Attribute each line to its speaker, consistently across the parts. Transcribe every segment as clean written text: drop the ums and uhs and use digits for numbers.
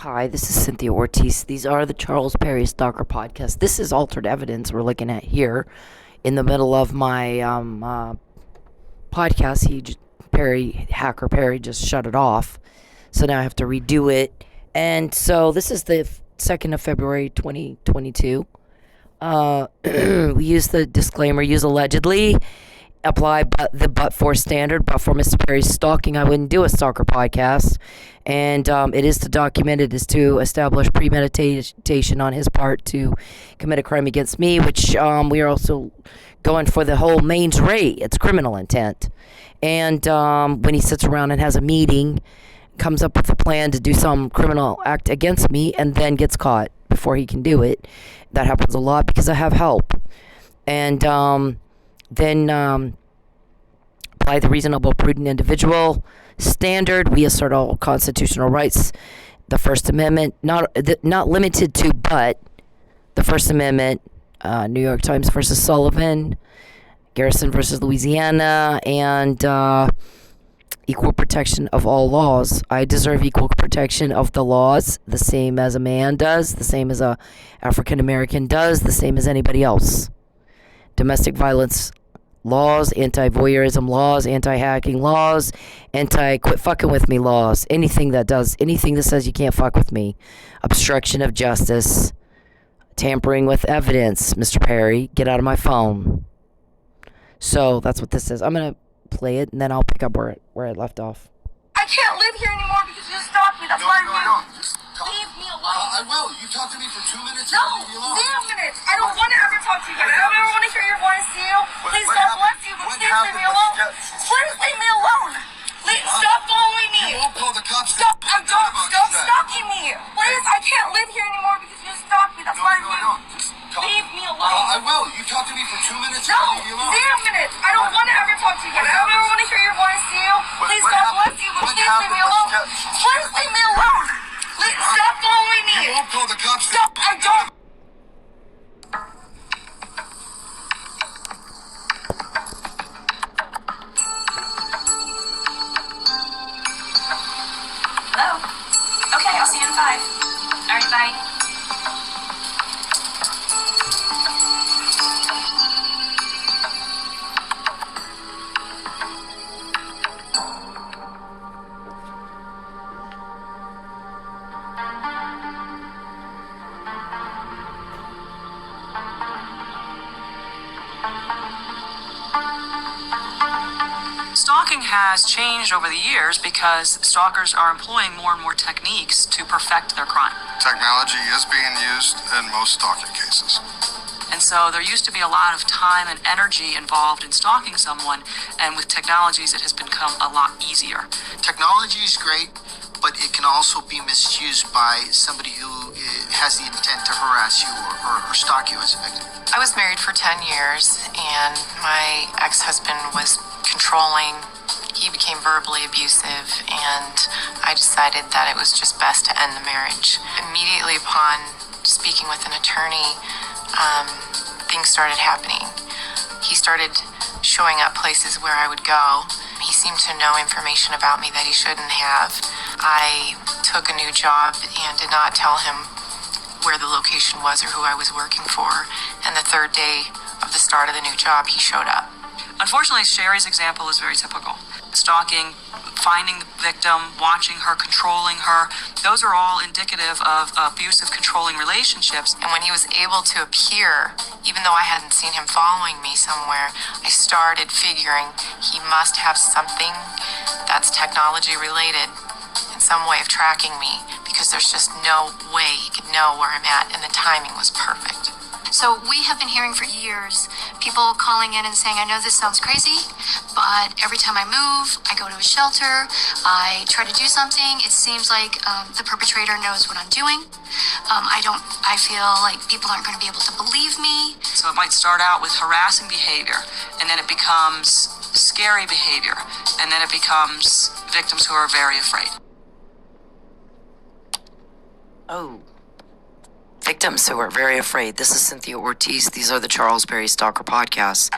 Speaker 1: Hi, this is Cynthia Ortiz. These are the Charles Perry Stalker podcast. This is altered evidence we're looking at here. In the middle of my podcast, Hacker Perry just shut it off. So now I have to redo it. And so this is the 2nd of February, 2022. We use the disclaimer, use allegedly. Apply the but-for standard. But for Mr. Perry's stalking, I wouldn't do a stalker podcast. And it is to document, it is to establish premeditation on his part to commit a crime against me, which we are also going for the whole mains rea. It's criminal intent. And when he sits around and has a meeting, comes up with a plan to do some criminal act against me and then gets caught before he can do it. That happens a lot because I have help. And then apply the reasonable, prudent individual standard. We assert all constitutional rights. The First Amendment, not limited to, but the First Amendment, New York Times versus Sullivan, Garrison versus Louisiana, and equal protection of all laws. I deserve equal protection of the laws, the same as a man does, the same as a African American does, the same as anybody else. Domestic violence laws, anti-voyeurism laws, anti-hacking laws, anti-quit fucking with me laws, anything that says you can't fuck with me, obstruction of justice, tampering with evidence. Mr. Perry, get out of my phone. So that's what this is. I'm gonna play it and then I'll pick up where it left off.
Speaker 2: I can't live here anymore because you stalked me. That's why I leave me alone.
Speaker 3: I will. You talk to me for 2 minutes.
Speaker 2: No, 0 minutes. I don't want to ever talk to you guys. I don't ever want to hear your voice. Please, God bless you, but please leave me alone. Please leave me alone. Stop following me.
Speaker 3: You won't call the cops.
Speaker 2: Stop stalking me. Please, I can't live here anymore because you stalked me. That's why leave me alone.
Speaker 3: I will. You talk to me for 2 minutes.
Speaker 2: No, 0 minutes. I don't want to ever talk to you guys. I don't ever want to hear your voice. Please, God bless you, but please leave me alone. Please leave me alone. Stop following me.
Speaker 3: You won't call the cops.
Speaker 2: Stop. I don't.
Speaker 4: Hello? Okay, I'll see you in 5. All right, bye.
Speaker 5: Stalking has changed over the years because stalkers are employing more and more techniques to perfect their crime.
Speaker 3: Technology is being used in most stalking cases.
Speaker 5: And so there used to be a lot of time and energy involved in stalking someone, and with technologies it has become a lot easier.
Speaker 6: Technology is great, but it can also be misused by somebody who has the intent to harass you or stalk you as a victim.
Speaker 7: I was married for 10 years, and my ex-husband was controlling. He became verbally abusive, and I decided that it was just best to end the marriage. Immediately upon speaking with an attorney, things started happening. He started showing up places where I would go. He seemed to know information about me that he shouldn't have. I took a new job and did not tell him where the location was or who I was working for. And the third day of the start of the new job, he showed up.
Speaker 5: Unfortunately, Sherry's example is very typical. Stalking, finding the victim, watching her, controlling her, those are all indicative of abusive, controlling relationships.
Speaker 7: And when he was able to appear, even though I hadn't seen him following me somewhere, I started figuring he must have something that's technology related, in some way of tracking me, because there's just no way he could know where I'm at, and the timing was perfect.
Speaker 8: So we have been hearing for years, people calling in and saying, I know this sounds crazy, but every time I move, I go to a shelter, I try to do something, it seems like the perpetrator knows what I'm doing. I feel like people aren't going to be able to believe me.
Speaker 5: So it might start out with harassing behavior, and then it becomes scary behavior, and then it becomes victims who are very afraid.
Speaker 1: Oh. Victims who are very afraid. This is Cynthia Ortiz. These are the Charles Perry Stalker podcasts.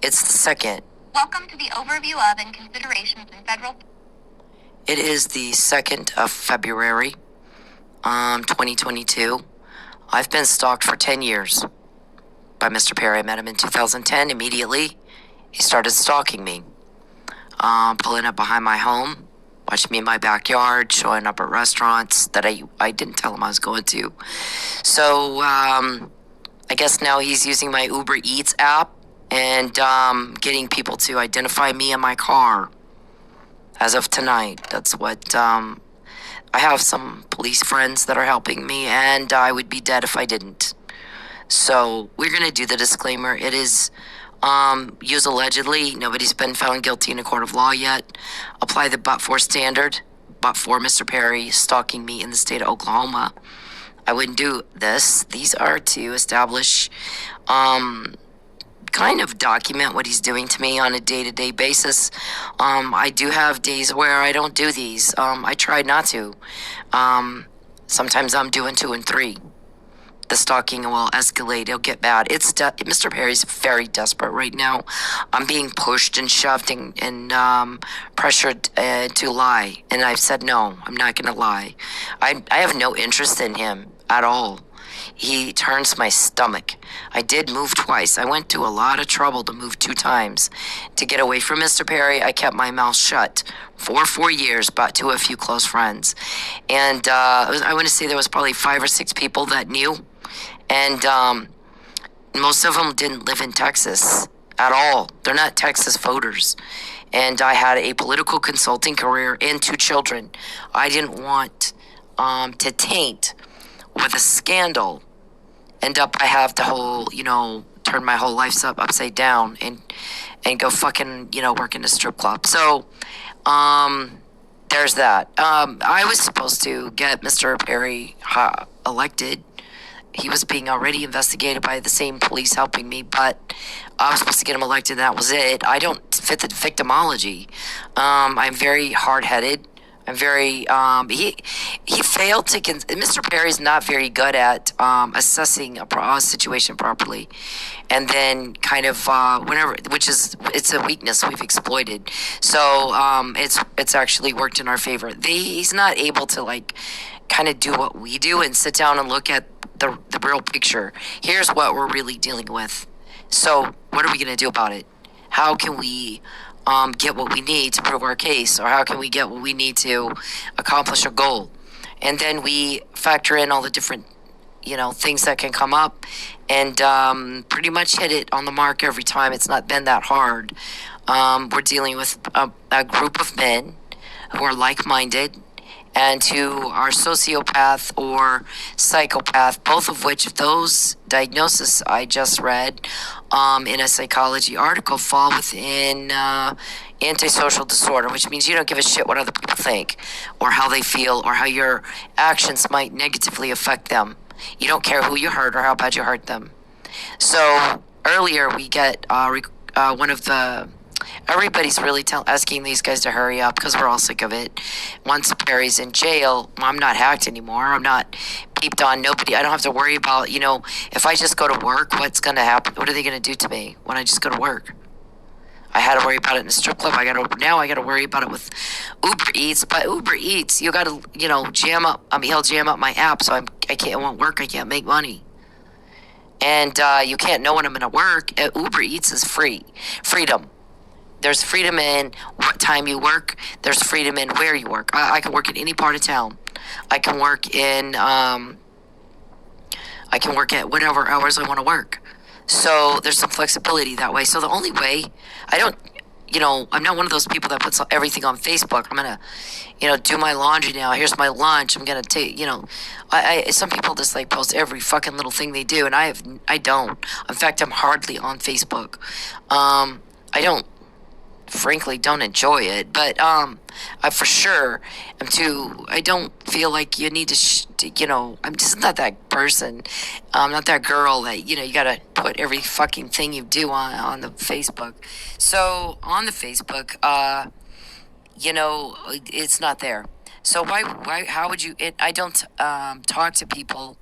Speaker 1: It's the 2nd.
Speaker 8: Welcome to the overview of and considerations in federal.
Speaker 1: It is the 2nd of February, 2022. I've been stalked for 10 years by Mr. Perry. I met him in 2010. Immediately, he started stalking me, pulling up behind my home, watching me in my backyard, showing up at restaurants that I didn't tell him I was going to. So, I guess now he's using my Uber Eats app and getting people to identify me in my car. As of tonight, that's what I have some police friends that are helping me, and I would be dead if I didn't. So we're going to do the disclaimer. It is used allegedly. Nobody's been found guilty in a court of law yet. Apply the but-for standard. But for Mr. Perry stalking me in the state of Oklahoma, I wouldn't do this. These are to establish, kind of document what he's doing to me on a day-to-day basis. I do have days where I don't do these. I try not to. Sometimes I'm doing 2 and 3. The stalking will escalate. It'll get bad. Mr. Perry's very desperate right now. I'm being pushed and shoved and pressured to lie. And I've said, no, I'm not going to lie. I have no interest in him at all. He turns my stomach. I did move twice. I went to a lot of trouble to move 2 times. To get away from Mr. Perry, I kept my mouth shut for 4 years, but to a few close friends. And I want to say there was probably 5 or 6 people that knew. And most of them didn't live in Texas at all. They're not Texas voters. And I had a political consulting career and 2 children. I didn't want to taint with a scandal. I have the whole, turn my whole life upside down and go fucking, work in a strip club. So, there's that. I was supposed to get Mr. Perry elected. He was being already investigated by the same police helping me, but I was supposed to get him elected. That was it. I don't fit the victimology. I'm very hard-headed. I'm very, he failed to, Mr. Perry's not very good at assessing a situation properly. And then kind of, it's a weakness we've exploited. So, it's actually worked in our favor. He's not able to kind of do what we do and sit down and look at the real picture. Here's what we're really dealing with. So what are we going to do about it? How can we get what we need to prove our case? Or how can we get what we need to accomplish a goal? And then we factor in all the different, things that can come up and pretty much hit it on the mark every time. It's not been that hard. We're dealing with a group of men who are like-minded and who are sociopath or psychopath, both of which, those diagnoses I just read in a psychology article, fall within antisocial disorder, which means you don't give a shit what other people think or how they feel or how your actions might negatively affect them. You don't care who you hurt or how bad you hurt them. So earlier we get one of the... Everybody's really asking these guys to hurry up because we're all sick of it. Once Perry's in jail, I'm not hacked anymore. I'm not peeped on. Nobody. I don't have to worry about, if I just go to work, what's going to happen? What are they going to do to me when I just go to work? I had to worry about it in a strip club. Now I got to worry about it with Uber Eats. But Uber Eats, you got to, jam up. He'll jam up my app, so it won't work. I can't make money. And you can't know when I'm going to work. Uber Eats is free. Freedom. There's freedom in what time you work. There's freedom in where you work. I can work in any part of town. I can work at whatever hours I want to work. So there's some flexibility that way. So the only way, I'm not one of those people that puts everything on Facebook. I'm going to, do my laundry now. Here's my lunch. I'm going to take, some people just post every fucking little thing they do. And I don't. In fact, I'm hardly on Facebook. I frankly don't enjoy it, but I for sure I don't feel like you need I'm just not that person. I'm not that girl that you gotta put every fucking thing you do on the Facebook. So on the Facebook, it's not there. So why how would you? I don't talk to people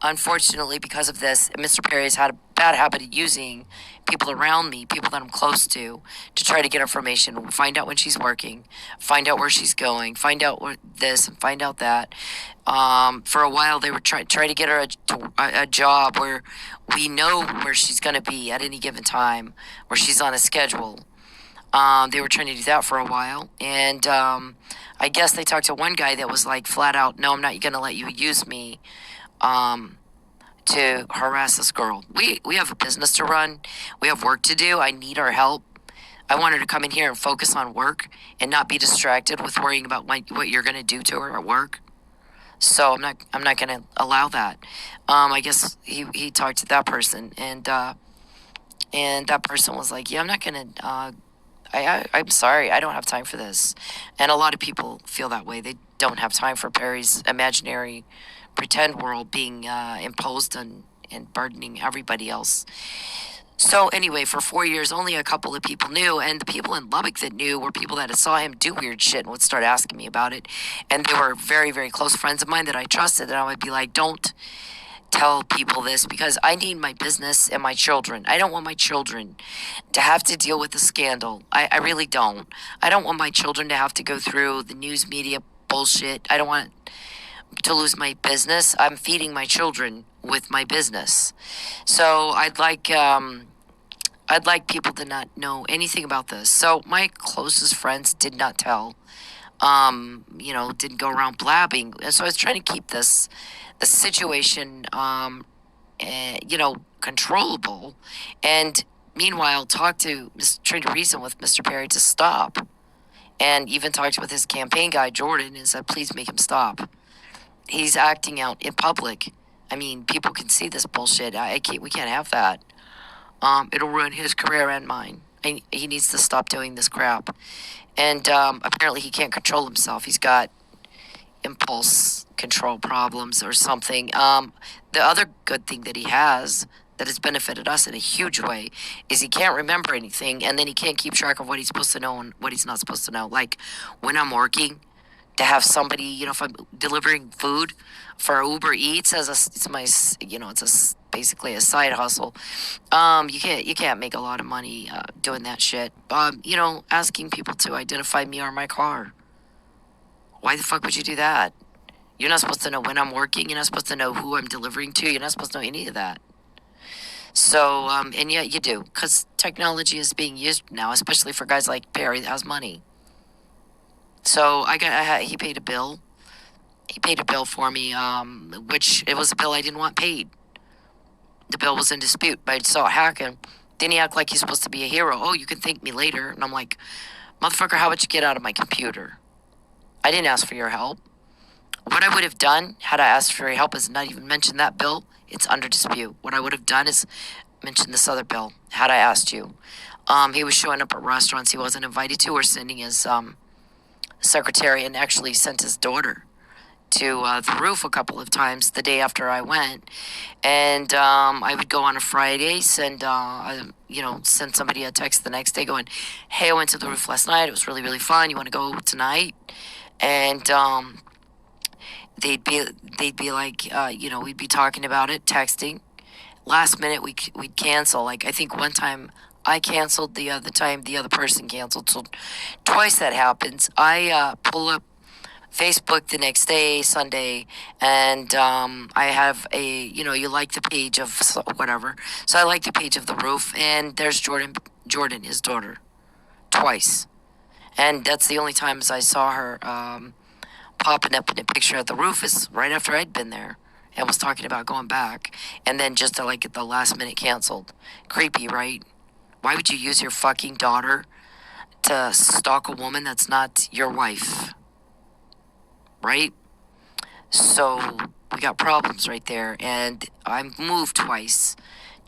Speaker 1: unfortunately, because of this, Mr. Perry has had a bad habit of using people around me, people that I'm close to try to get information, find out when she's working, find out where she's going, find out what this and find out that. For a while, they were trying to get her a job where we know where she's going to be at any given time, where she's on a schedule. They were trying to do that for a while, and I guess they talked to one guy that was like flat out, no, I'm not going to let you use me to harass this girl. We have a business to run. We have work to do. I need her help. I want her to come in here and focus on work and not be distracted with worrying about what you're going to do to her at work. So I'm not going to allow that. I guess he talked to that person, and that person was like, yeah, I'm not going to. I'm sorry, I don't have time for this. And a lot of people feel that way. They don't have time for Perry's imaginary pretend world being imposed on and burdening everybody else. So anyway, for 4 years, only a couple of people knew, and the people in Lubbock that knew were people that saw him do weird shit and would start asking me about it. And they were very, very close friends of mine that I trusted, and I would be like, don't tell people this because I need my business and my children. I don't want my children to have to deal with the scandal. I really don't. I don't want my children to have to go through the news media bullshit. I don't want to lose my business. I'm feeding my children with my business. So I'd like people to not know anything about this. So my closest friends did not tell. Didn't go around blabbing. And so I was trying to keep the situation, controllable. And meanwhile, try to reason with Mr. Perry to stop. And even talked with his campaign guy, Jordan, and said, please make him stop. He's acting out in public. I mean, people can see this bullshit. We can't have that. It'll ruin his career and mine. He needs to stop doing this crap. And apparently he can't control himself. He's got impulse control problems or something. The other good thing that he has that has benefited us in a huge way is he can't remember anything, and then he can't keep track of what he's supposed to know and what he's not supposed to know. Like when I'm working, to have somebody, if I'm delivering food for Uber Eats it's basically a side hustle. You can't make a lot of money doing that shit. Asking people to identify me or my car. Why the fuck would you do that? You're not supposed to know when I'm working. You're not supposed to know who I'm delivering to. You're not supposed to know any of that. So, and yet you do, because technology is being used now, especially for guys like Perry that has money. So he paid a bill. He paid a bill for me, which it was a bill I didn't want paid. The bill was in dispute, but I saw it hacking. Then he act like he's supposed to be a hero. Oh, you can thank me later. And I'm like, motherfucker, how about you get out of my computer? I didn't ask for your help. What I would have done had I asked for your help is not even mention that bill. It's under dispute. What I would have done is mention this other bill had I asked you. He was showing up at restaurants he wasn't invited to, or sending his secretary, and actually sent his daughter to the roof a couple of times the day after I went. And I would go on a Friday, send somebody a text the next day going, hey, I went to the roof last night. It was really, really fun. You want to go tonight? And they'd be like, we'd be talking about it, texting. Last minute, we'd cancel. Like, I think one time I canceled, the other time the other person canceled. So twice that happens. I pull up Facebook the next day, Sunday, and I have you like the page of whatever. So I like the page of the roof, and there's Jordan, his daughter, twice. And that's the only times I saw her popping up in a picture at the roof is right after I'd been there and was talking about going back. And then just to at the last minute canceled. Creepy, right? Why would you use your fucking daughter to stalk a woman that's not your wife? Right? So we got problems right there. And I moved twice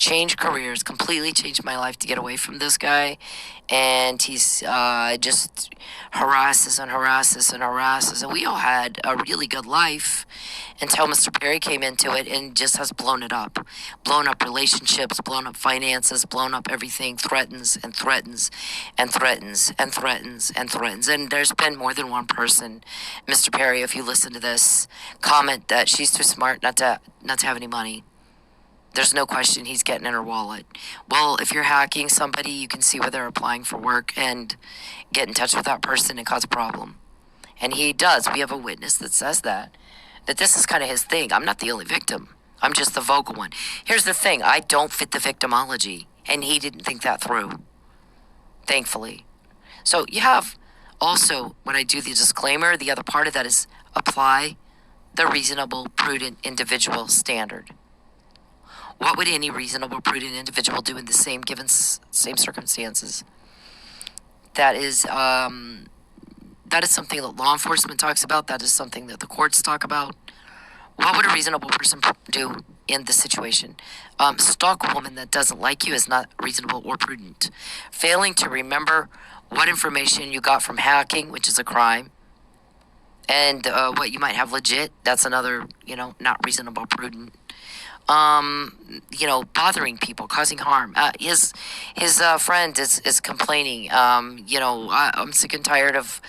Speaker 1: changed careers, completely changed my life to get away from this guy. And he's just harasses and harasses and harasses. And we all had a really good life until Mr. Perry came into it and just has blown it up. Blown up relationships, blown up finances, blown up everything, threatens and threatens and threatens and threatens and threatens. And there's been more than one person, Mr. Perry, if you listen to this, comment that she's too smart not to have any money. There's no question he's getting in her wallet. Well, if you're hacking somebody, you can see where they're applying for work and get in touch with that person and cause a problem. And he does. We have a witness that says that this is kind of his thing. I'm not the only victim. I'm just the vocal one. Here's the thing. I don't fit the victimology. And he didn't think that through. Thankfully. So you have also, when I do the disclaimer, the other part of that is apply the reasonable, prudent individual standard. What would any reasonable, prudent individual do in the same same circumstances? That is something that law enforcement talks about. That is something that the courts talk about. What would a reasonable person do in this situation? Stalk a woman that doesn't like you is not reasonable or prudent. Failing to remember what information you got from hacking, which is a crime, and what you might have legit, that's another, not reasonable, prudent. Bothering people, causing harm. His friend is complaining. I'm sick and tired of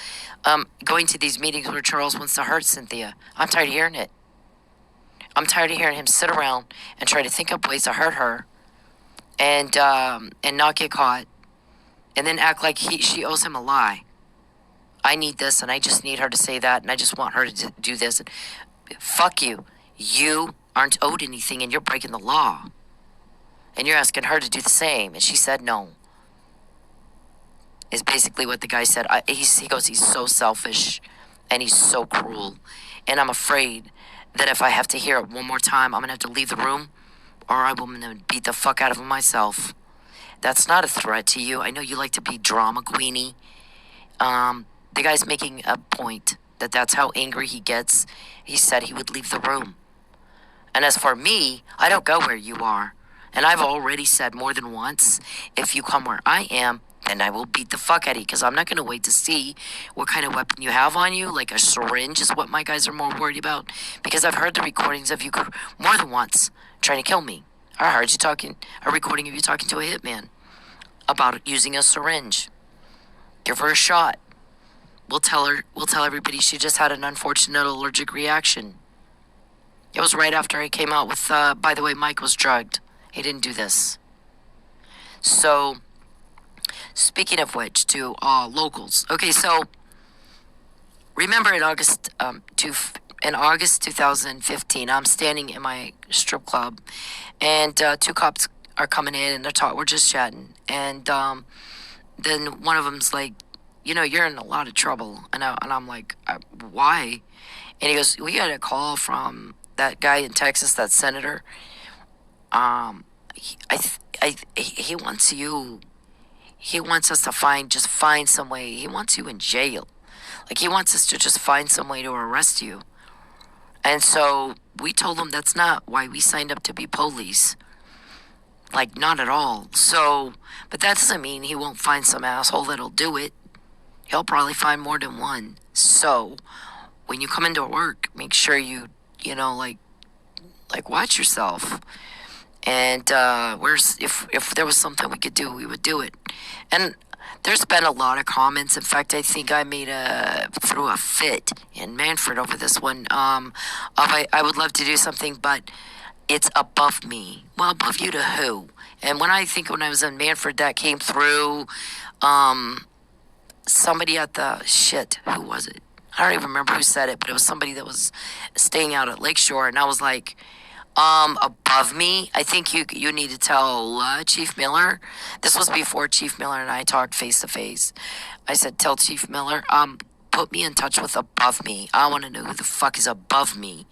Speaker 1: going to these meetings where Charles wants to hurt Cynthia. I'm tired of hearing it. I'm tired of hearing him sit around and try to think up ways to hurt her, and not get caught, and then act like she owes him a lie. I need this, and I just need her to say that, and I just want her to do this. Fuck you. You aren't owed anything, and you're breaking the law. And you're asking her to do the same. And she said no. Is basically what the guy said. He goes, he's so selfish, and he's so cruel. And I'm afraid that if I have to hear it one more time, I'm going to have to leave the room, or I'm going to beat the fuck out of him myself. That's not a threat to you. I know you like to be drama queenie. The guy's making a point that that's how angry he gets. He said he would leave the room. And as for me, I don't go where you are. And I've already said more than once, if you come where I am, then I will beat the fuck out of you, because I'm not going to wait to see what kind of weapon you have on you. Like a syringe is what my guys are more worried about, because I've heard the recordings of you more than once trying to kill me. I heard a recording of you talking to a hitman about using a syringe. Give her a shot. We'll tell everybody she just had an unfortunate allergic reaction. It was right after I came out with, by the way, Mike was drugged. He didn't do this. So, speaking of which, to locals. Okay, so, remember in August 2015, I'm standing in my strip club, and two cops are coming in, and we're just chatting. And then one of them's like, you're in a lot of trouble. And I'm like, why? And he goes, we got a call from that guy in Texas, that senator. He wants you. He wants us to find some way. He wants you in jail. Like, he wants us to just find some way to arrest you. And so we told him that's not why we signed up to be police. Like, not at all. So, but that doesn't mean he won't find some asshole that'll do it. He'll probably find more than one. So, when you come into work, make sure you watch yourself. And if there was something we could do, we would do it. And there's been a lot of comments. In fact, I think I threw a fit in Manfred over this one. I would love to do something, but it's above me. Well, above you to who? And when I was in Manfred, that came through. Somebody at who was it? I don't even remember who said it, but it was somebody that was staying out at Lakeshore, and I was like, above me? I think you need to tell Chief Miller. This was before Chief Miller and I talked face to face. I said, tell Chief Miller, put me in touch with above me. I want to know who the fuck is above me.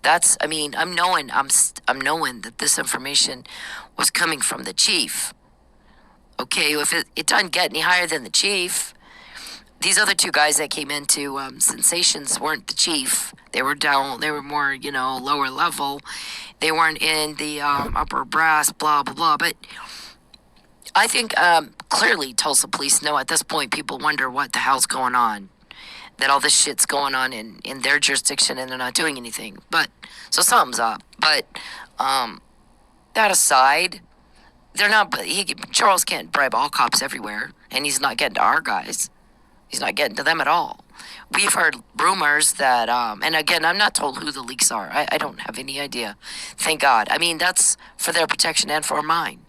Speaker 1: I'm knowing that this information was coming from the chief. Okay, if it doesn't get any higher than the chief, these other two guys that came into Sensations weren't the chief. They were down. They were more, lower level. They weren't in the upper brass. Blah blah blah. But I think clearly Tulsa police know at this point. People wonder what the hell's going on. That all this shit's going on in their jurisdiction and they're not doing anything. But so something's up. But that aside, they're not. Charles can't bribe all cops everywhere, and he's not getting to our guys. He's not getting to them at all. We've heard rumors that, and again, I'm not told who the leaks are. I don't have any idea. Thank God. I mean, that's for their protection and for mine.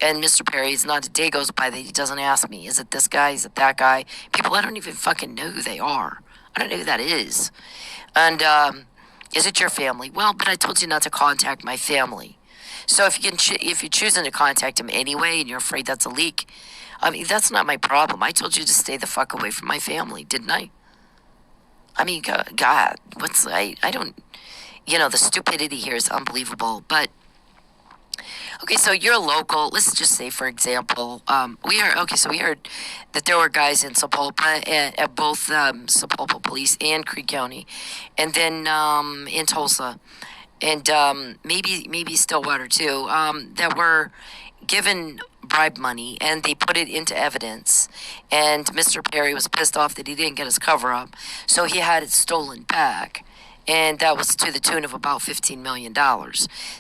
Speaker 1: And Mr. Perry's not a day goes by that he doesn't ask me, is it this guy? Is it that guy? People, I don't even fucking know who they are. I don't know who that is. And is it your family? Well, but I told you not to contact my family. So if you're choosing to contact him anyway and you're afraid that's a leak, I mean, that's not my problem. I told you to stay the fuck away from my family, didn't I? I mean, God, I don't, the stupidity here is unbelievable. But, okay, so you're local. Let's just say, for example, we heard that there were guys in Sapulpa, at both Sapulpa Police and Creek County, and then in Tulsa, and maybe Stillwater too, that were given bribe money, and they put it into evidence, and Mr. Perry was pissed off that he didn't get his cover-up, so he had it stolen back, and that was to the tune of about $15 million.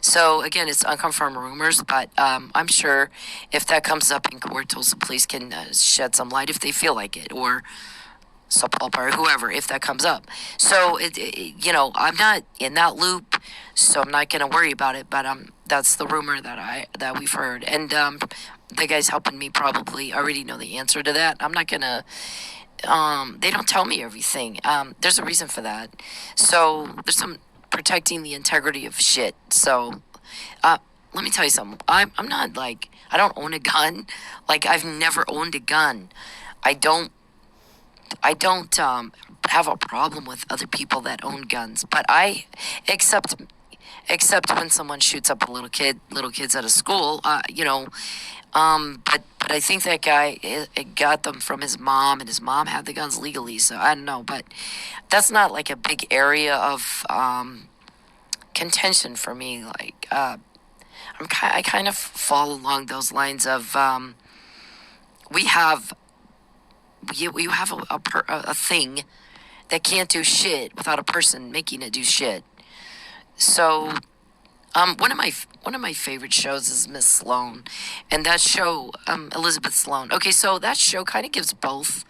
Speaker 1: So, again, it's unconfirmed rumors, but I'm sure if that comes up in court, Tulsa police can shed some light if they feel like it, or Sapulpa or whoever, if that comes up. So, I'm not in that loop, so I'm not going to worry about it, but that's the rumor that we've heard. And the guys helping me probably already know the answer to that. I'm not going to, they don't tell me everything. There's a reason for that. So there's some protecting the integrity of shit. So let me tell you something. I'm not like, I don't own a gun. Like, I've never owned a gun. I don't have a problem with other people that own guns, but except when someone shoots up little kids at a school, but I think that guy it got them from his mom, and his mom had the guns legally, so I don't know, but that's not like a big area of contention for me. Like I kind of fall along those lines of you have a thing that can't do shit without a person making it do shit. So, one of my favorite shows is Miss Sloan, and that show, Elizabeth Sloan. Okay, so that show kind of gives both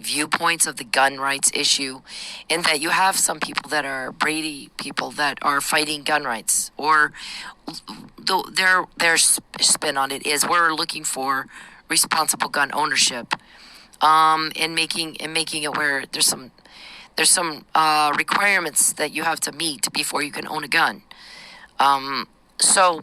Speaker 1: viewpoints of the gun rights issue, in that you have some people that are Brady people that are fighting gun rights, or their spin on it is we're looking for responsible gun ownership, and making it where there's some requirements that you have to meet before you can own a gun. So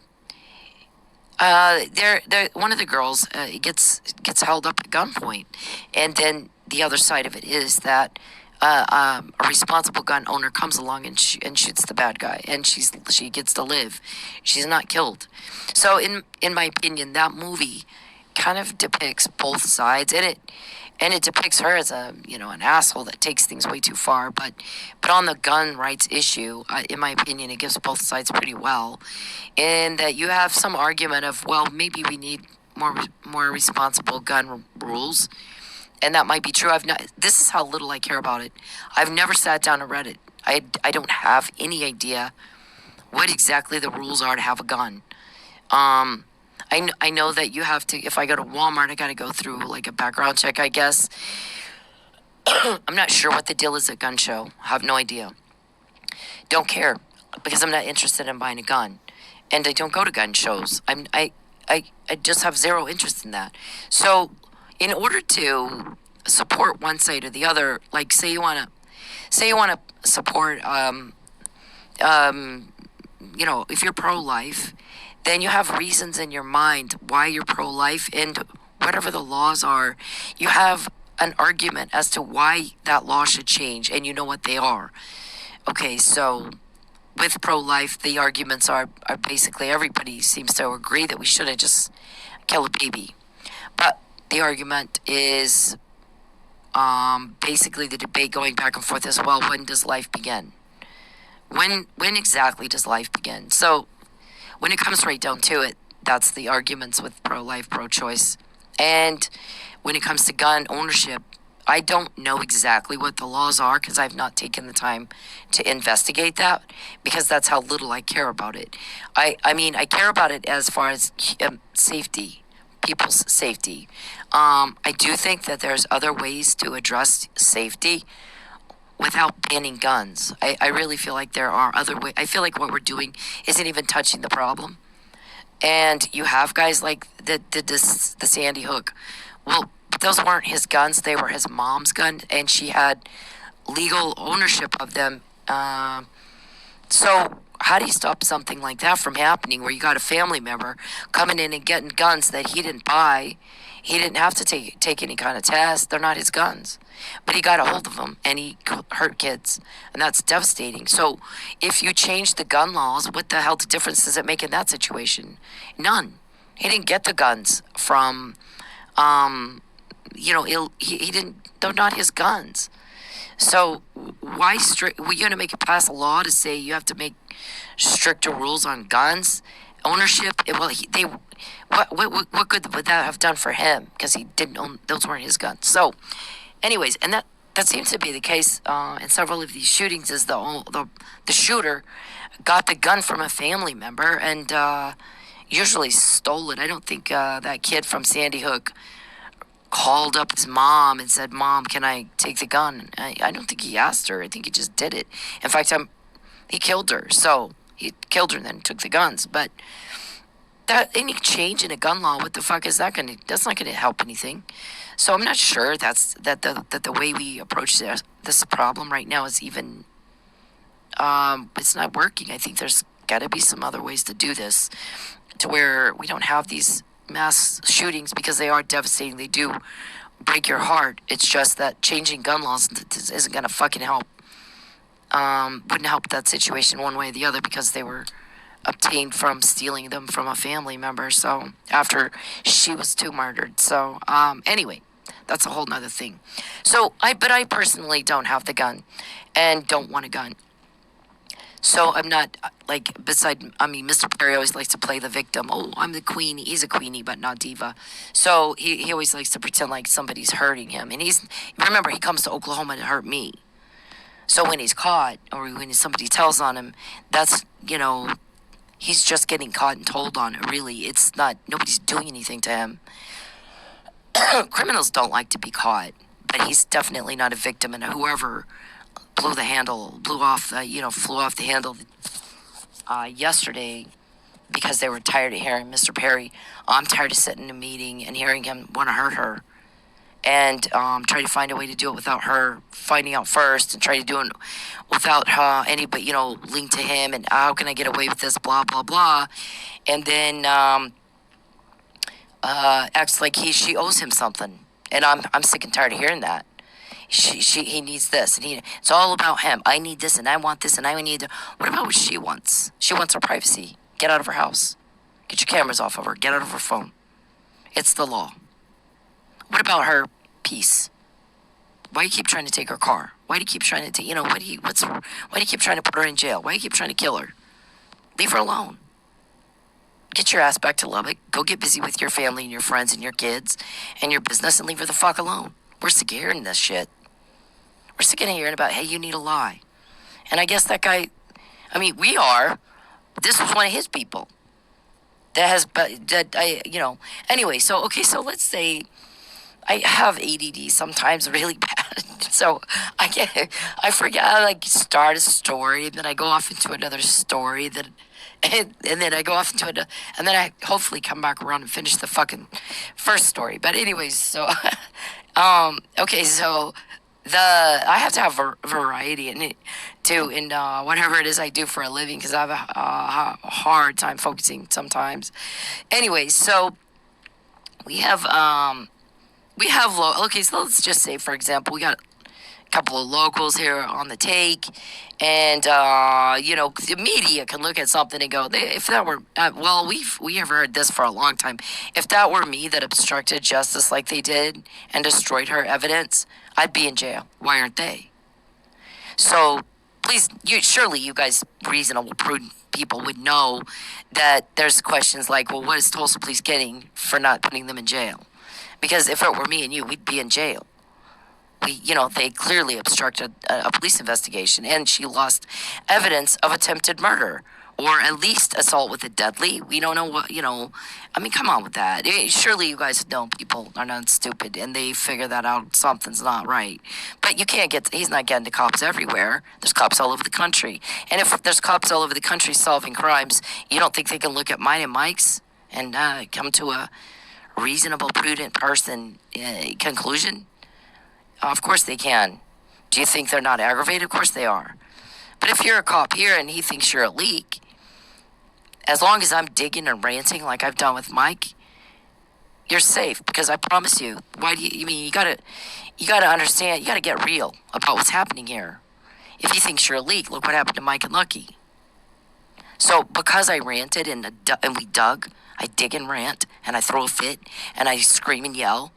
Speaker 1: one of the girls gets held up at gunpoint, and then the other side of it is that a responsible gun owner comes along and shoots the bad guy, and she gets to live. She's not killed. So in my opinion, that movie kind of depicts both sides, and it depicts her as an asshole that takes things way too far. But on the gun rights issue, in my opinion, it gives both sides pretty well. And that you have some argument of, well, maybe we need more responsible gun rules. And that might be true. This is how little I care about it. I've never sat down and read it. I don't have any idea what exactly the rules are to have a gun. I know that you have to, if I go to Walmart, I got to go through like a background check, I guess. I'm not sure what the deal is at gun show. I have no idea. Don't care, because I'm not interested in buying a gun. And I don't go to gun shows. I just have zero interest in that. So in order to support one side or the other, like say you want to support, if you're pro-life, then you have reasons in your mind why you're pro-life, and whatever the laws are, you have an argument as to why that law should change, and you know what they are. Okay, so with pro-life, the arguments are basically everybody seems to agree that we shouldn't just kill a baby. But the argument is basically the debate going back and forth is, well, when does life begin? When exactly does life begin? So when it comes right down to it, that's the arguments with pro-life, pro-choice. And when it comes to gun ownership, I don't know exactly what the laws are because I've not taken the time to investigate that because that's how little I care about it. I mean, I care about it as far as safety, people's safety. I do think that there's other ways to address safety without banning guns. I really feel like there are other ways. I feel like what we're doing isn't even touching the problem. And you have guys like that did this, the Sandy Hook. Well, those weren't his guns. They were his mom's gun, and she had legal ownership of them. So how do you stop something like that from happening where you got a family member coming in and getting guns that he didn't buy? He didn't have to take any kind of test. They're not his guns. But he got a hold of them, and he hurt kids. And that's devastating. So if you change the gun laws, what the hell difference does it make in that situation? None. He didn't get the guns from, he didn't, they're not his guns. So why we're going to make it pass a law to say you have to make stricter rules on guns ownership? What good would that have done for him? Because he didn't own, those weren't his guns. So anyways, and that seems to be the case in several of these shootings is the shooter got the gun from a family member and usually stole it. I don't think that kid from Sandy Hook called up his mom and said, "Mom, can I take the gun?" I don't think he asked her. I think he just did it. In fact, he killed her. So he killed her and then took the guns. But that any change in a gun law, what the fuck is that going to? That's not going to help anything. So I'm not sure that the way we approach this problem right now is even. It's not working. I think there's got to be some other ways to do this, to where we don't have these mass shootings because they are devastating. They do break your heart. It's just that changing gun laws isn't going to fucking help. Wouldn't help that situation one way or the other because they were obtained from stealing them from a family member. So after she was too murdered. So anyway, that's a whole nother thing. So I personally don't have the gun and don't want a gun. So I'm not, Mr. Perry always likes to play the victim. Oh, I'm the queenie. He's a queenie, but not diva. So he always likes to pretend like somebody's hurting him. And remember, he comes to Oklahoma to hurt me. So when he's caught, or when somebody tells on him, that's, he's just getting caught and told on it. Really, it's not, nobody's doing anything to him. Criminals don't like to be caught, but he's definitely not a victim. And whoever flew off the handle yesterday because they were tired of hearing Mr. Perry. I'm tired of sitting in a meeting and hearing him want to hurt her and try to find a way to do it without her finding out first and try to do it without anybody, linked to him and how can I get away with this, blah, blah, blah. And then acts like she owes him something. And I'm sick and tired of hearing that. He needs this, and it's all about him. I need this, and I want this, and I need. What about what she wants? She wants her privacy. Get out of her house. Get your cameras off of her. Get out of her phone. It's the law. What about her peace? Why do you keep trying to take her car? Why do you keep trying to why do you keep trying to put her in jail? Why do you keep trying to kill her? Leave her alone. Get your ass back to Lubbock. Go get busy with your family and your friends and your kids and your business and leave her the fuck alone. We're sick of hearing this shit. We're sick of hearing about, hey, you need a lie. And I guess that guy, we are. This was one of his people. Anyway, so let's say I have ADD sometimes really bad. So I forget, I start a story, and then I go off into another story, and then I go off into it, and then I hopefully come back around and finish the fucking first story. But anyways, so, so I have to have variety in it too, in whatever it is I do for a living, because I have a hard time focusing sometimes. Anyways, so we have so let's just say, for example, we got a couple of locals here on the take, and the media can look at something and go, if that were we have heard this for a long time. If that were me that obstructed justice like they did and destroyed her evidence, I'd be in jail. Why aren't they? So please, surely you guys, reasonable, prudent people, would know that there's questions like, well, what is Tulsa Police getting for not putting them in jail? Because if it were me and you, we'd be in jail. They clearly obstructed a police investigation, and she lost evidence of attempted murder or at least assault with a deadly. We don't know what, come on with that. Surely you guys know people are not stupid and they figure that out. Something's not right. But he's not getting to cops everywhere. There's cops all over the country. And if there's cops all over the country solving crimes, you don't think they can look at mine and Mike's and come to a reasonable, prudent person conclusion? Of course they can. Do you think they're not aggravated? Of course they are. But if you're a cop here and he thinks you're a leak, as long as I'm digging and ranting like I've done with Mike, you're safe, because I promise you. You gotta understand, you gotta get real about what's happening here. If he thinks you're a leak, look what happened to Mike and Lucky. So because I ranted and we dug, I dig and rant and I throw a fit and I scream and yell,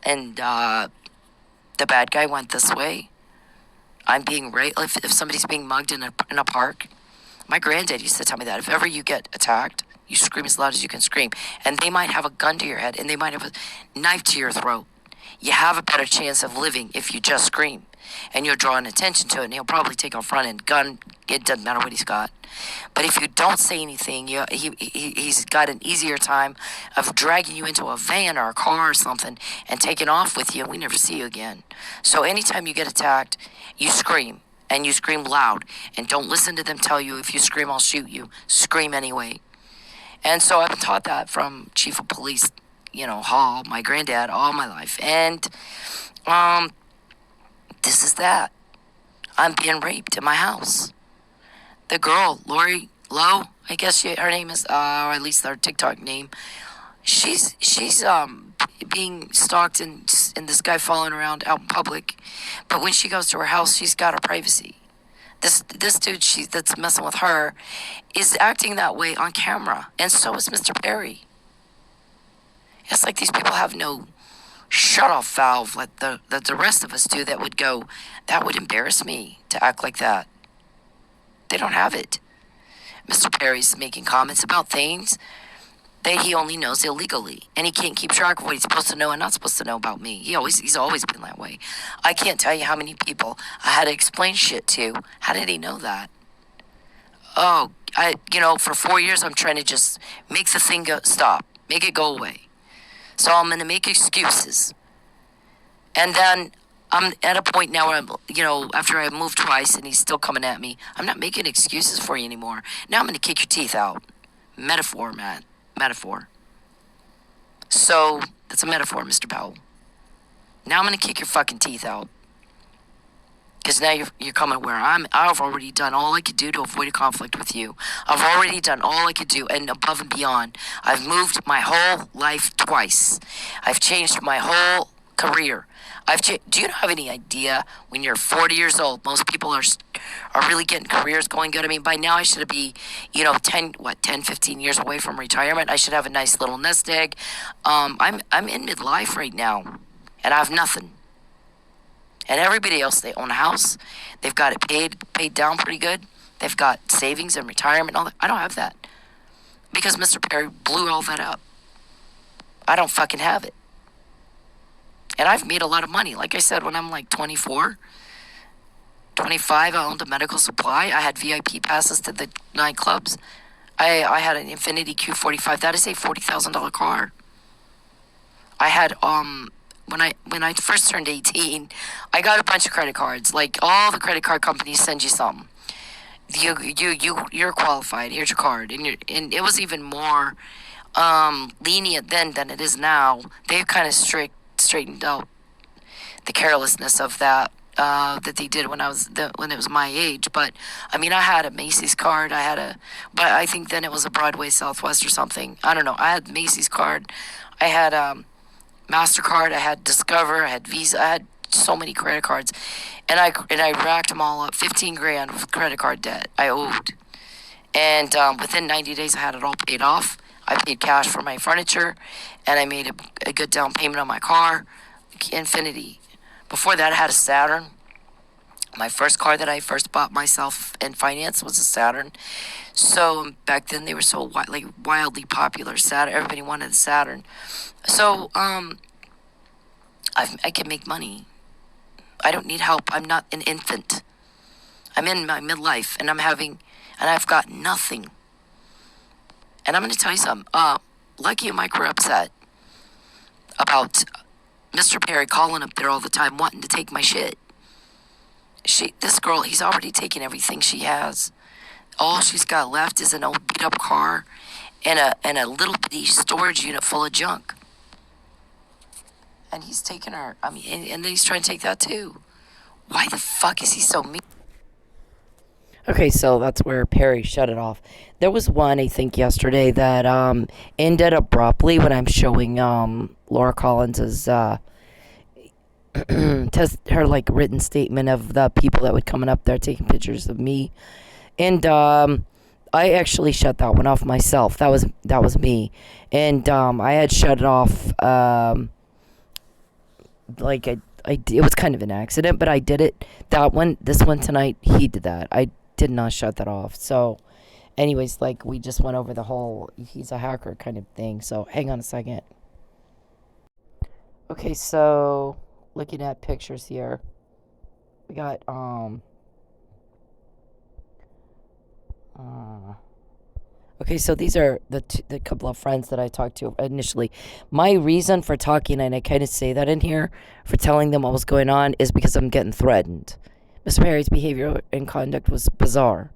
Speaker 1: and the bad guy went this way. I'm being raped. If somebody's being mugged in a park, my granddad used to tell me that if ever you get attacked, you scream as loud as you can scream. And they might have a gun to your head and they might have a knife to your throat. You have a better chance of living if you just scream. And you're drawing attention to it, and he'll probably take a front end gun. It doesn't matter what he's got. But if you don't say anything, he's got an easier time of dragging you into a van or a car or something and taking off with you, and we never see you again. So anytime you get attacked, you scream, and you scream loud. And don't listen to them tell you, if you scream, I'll shoot you. Scream anyway. And so I've been taught that from Chief of Police, Hall, my granddad, all my life. And this is that. I'm being raped in my house. The girl, Lori Lowe, I guess her name is, or at least her TikTok name, she's being stalked and this guy following around out in public. But when she goes to her house, she's got her privacy. This dude that's messing with her is acting that way on camera, and so is Mr. Perry. It's like these people have no shut-off valve like the rest of us do that would embarrass me to act like that. They don't have it. Mr. Perry's making comments about things that he only knows illegally, and he can't keep track of what he's supposed to know and not supposed to know about me. He's always been that way. I can't tell you how many people I had to explain shit to. How did he know that? For 4 years I'm trying to just make the thing stop, make it go away. So I'm going to make excuses. And then I'm at a point now where after I moved twice and he's still coming at me, I'm not making excuses for you anymore. Now I'm going to kick your teeth out. Metaphor, Matt. Metaphor. So, that's a metaphor, Mr. Powell. Now I'm going to kick your fucking teeth out. Because now you're coming where I've already done all I could do to avoid a conflict with you. I've already done all I could do and above and beyond. I've moved my whole life twice. I've changed my whole career. Do you have any idea when you're 40 years old, most people are really getting careers going good? I mean, by now I should be, 10, 15 years away from retirement. I should have a nice little nest egg. I'm in midlife right now, and I have nothing. And everybody else, they own a house. They've got it paid down pretty good. They've got savings and retirement and all that. I don't have that. Because Mr. Perry blew all that up. I don't fucking have it. And I've made a lot of money. Like I said, when I'm like 24, 25, I owned a medical supply. I had VIP passes to the nightclubs. I had an Infiniti Q45. That is a $40,000 car. I had, when I first turned 18, I got a bunch of credit cards. Like, all the credit card companies send you something. You're qualified. Here's your card. And it was even more lenient then than it is now. They've kind of straightened out the carelessness of that they did when it was my age. But I mean, I had a Macy's card. But I think then it was a Broadway Southwest or something. I don't know. I had Macy's card. I had MasterCard. I had Discover. I had Visa. I had so many credit cards, and I racked them all up. $15,000 with credit card debt I owed, and within 90 days I had it all paid off. I paid cash for my furniture, and I made a good down payment on my car, Infinity. Before that, I had a Saturn. My first car that I first bought myself in finance was a Saturn. So back then they were so wildly popular. Saturn, everybody wanted a Saturn. So I can make money. I don't need help. I'm not an infant. I'm in my midlife, and I've got nothing. And I'm going to tell you something. Lucky and Mike were upset about Mr. Perry calling up there all the time wanting to take my shit. This girl, he's already taken everything she has. All she's got left is an old beat-up car and a little bitty storage unit full of junk. And he's taking her. I mean, and then he's trying to take that too. Why the fuck is he so mean? Okay, so that's where Perry shut it off. There was one, I think, yesterday that ended abruptly when I'm showing Laura Collins's her written statement of the people that would coming up there taking pictures of me, and I actually shut that one off myself. That was me, and I had shut it off it was kind of an accident, but I did it. This one tonight, he did that. I did not shut that off. So anyways, we just went over the whole he's a hacker kind of thing. So hang on a second. Okay, so looking at pictures here, we got okay, so these are the couple of friends that I talked to initially. My reason for talking, and I kind of say that in here, for telling them what was going on, is because I'm getting threatened. Mr. Perry's behavior and conduct was bizarre.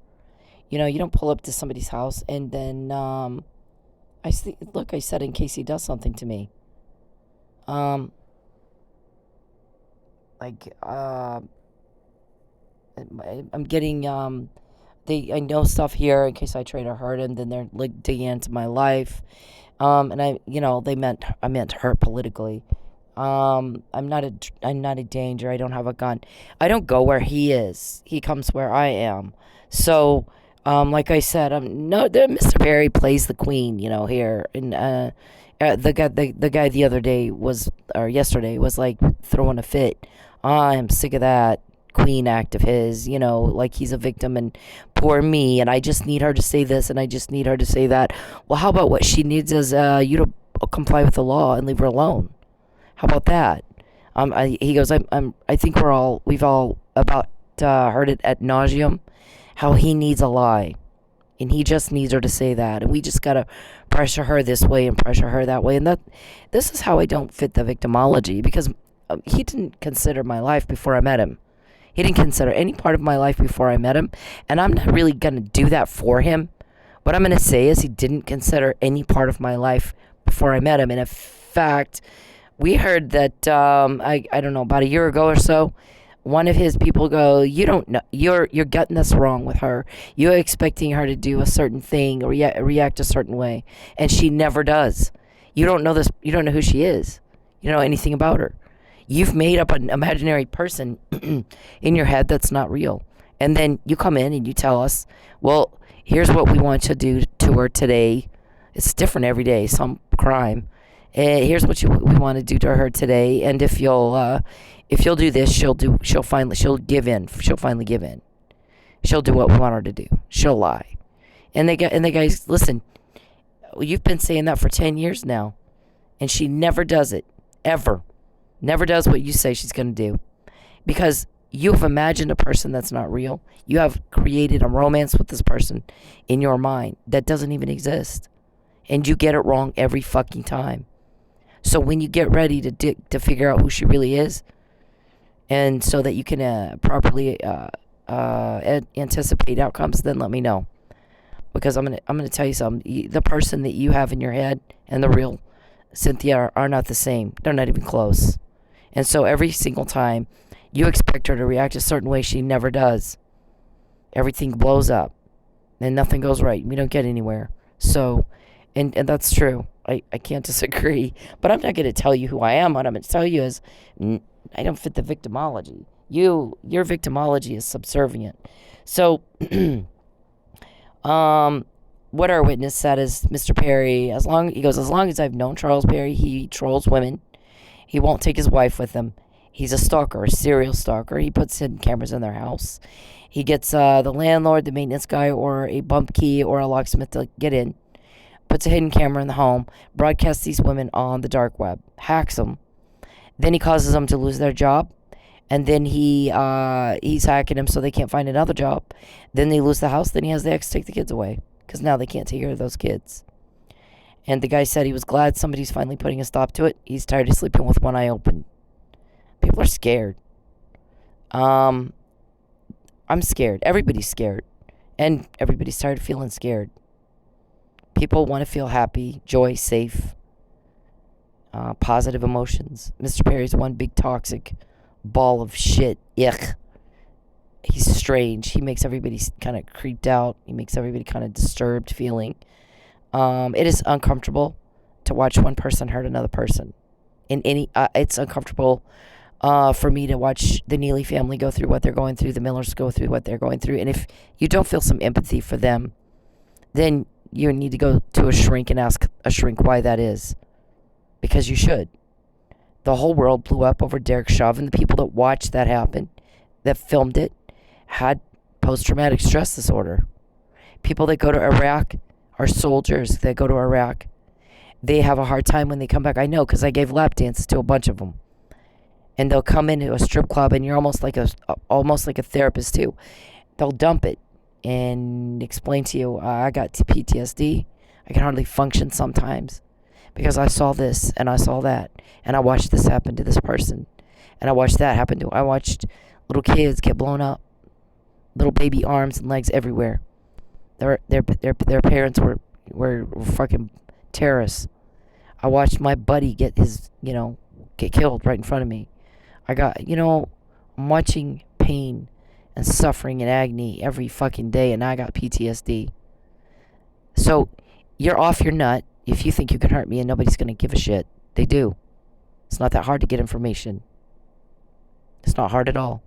Speaker 1: You don't pull up to somebody's house and then I said in case he does something to me. I'm getting I know stuff here in case I try to hurt him. Then they're digging into my life, and I meant hurt politically. I'm not a danger. I don't have a gun. I don't go where he is. He comes where I am. So, like I said, Mr. Perry plays the queen, here, and the guy the other day yesterday was throwing a fit. I'm sick of that queen act of his, he's a victim and poor me, and I just need her to say this and I just need her to say that. Well, how about what she needs is you to comply with the law and leave her alone? How about that? He goes, I think we've all about heard it ad nauseum, how he needs a lie, and he just needs her to say that, and we just gotta pressure her this way and pressure her that way, and this is how I don't fit the victimology, because he didn't consider my life before I met him. He didn't consider any part of my life before I met him, and I'm not really going to do that for him. What I'm going to say is he didn't consider any part of my life before I met him, and in fact, we heard that, I don't know, about a year ago or so, one of his people go, you don't know, you're getting this wrong with her. You're expecting her to do a certain thing or react a certain way, and she never does. You don't know this, you don't know who she is. You don't know anything about her. You've made up an imaginary person in your head that's not real. And then you come in and you tell us, well, here's what we want to do to her today. It's different every day, some crime. Here's what we want to do to her today. And if you'll do this, she'll finally give in. She'll finally give in. She'll do what we want her to do. She'll lie. And the guys, listen, you've been saying that for 10 years now. And she never does it. Ever. Never does what you say she's going to do. Because you have imagined a person that's not real. You have created a romance with this person in your mind that doesn't even exist. And you get it wrong every fucking time. So when you get ready to figure out who she really is, and so that you can properly anticipate outcomes, then let me know. Because I'm gonna tell you something. The person that you have in your head and the real Cynthia are not the same. They're not even close. And so every single time you expect her to react a certain way, she never does. Everything blows up and nothing goes right. We don't get anywhere. So, and that's true. I can't disagree. But I'm not going to tell you who I am. What I'm going to tell you is I don't fit the victimology. Your victimology is subservient. So, what our witness said is Mr. Perry, as long as I've known Charles Perry, he trolls women. He won't take his wife with him. He's a stalker, a serial stalker. He puts hidden cameras in their house. He gets the landlord, the maintenance guy, or a bump key or a locksmith to get in. Puts a hidden camera in the home. Broadcasts these women on the dark web. Hacks them. Then he causes them to lose their job. And then he's hacking them so they can't find another job. Then they lose the house. Then he has the ex take the kids away. Because now they can't take care of those kids. And the guy said he was glad somebody's finally putting a stop to it. He's tired of sleeping with one eye open. People are scared. I'm scared. Everybody's scared. And everybody's tired of feeling scared. People want to feel happy, joy, safe, positive emotions. Mr. Perry's one big toxic ball of shit. Yuck. He's strange. He makes everybody kind of creeped out. He makes everybody kind of disturbed feeling. It is uncomfortable to watch one person hurt another person. It's uncomfortable for me to watch the Neely family go through what they're going through, the Millers go through what they're going through. And if you don't feel some empathy for them, then you need to go to a shrink and ask a shrink why that is. Because you should. The whole world blew up over Derek Chauvin. The people that watched that happen, that filmed it, had post-traumatic stress disorder. People that go to Iraq, our soldiers that go to Iraq, they have a hard time when they come back. I know, because I gave lap dances to a bunch of them. And they'll come into a strip club, and you're almost like a therapist too. They'll dump it and explain to you, I got PTSD. I can hardly function sometimes because I saw this and I saw that, and I watched this happen to this person, and I watched that happen to. I watched little kids get blown up, little baby arms and legs everywhere. Their parents were fucking terrorists. I watched my buddy get killed right in front of me. I'm watching pain and suffering and agony every fucking day, and I got PTSD. So, you're off your nut if you think you can hurt me and nobody's going to give a shit. They do. It's not that hard to get information. It's not hard at all.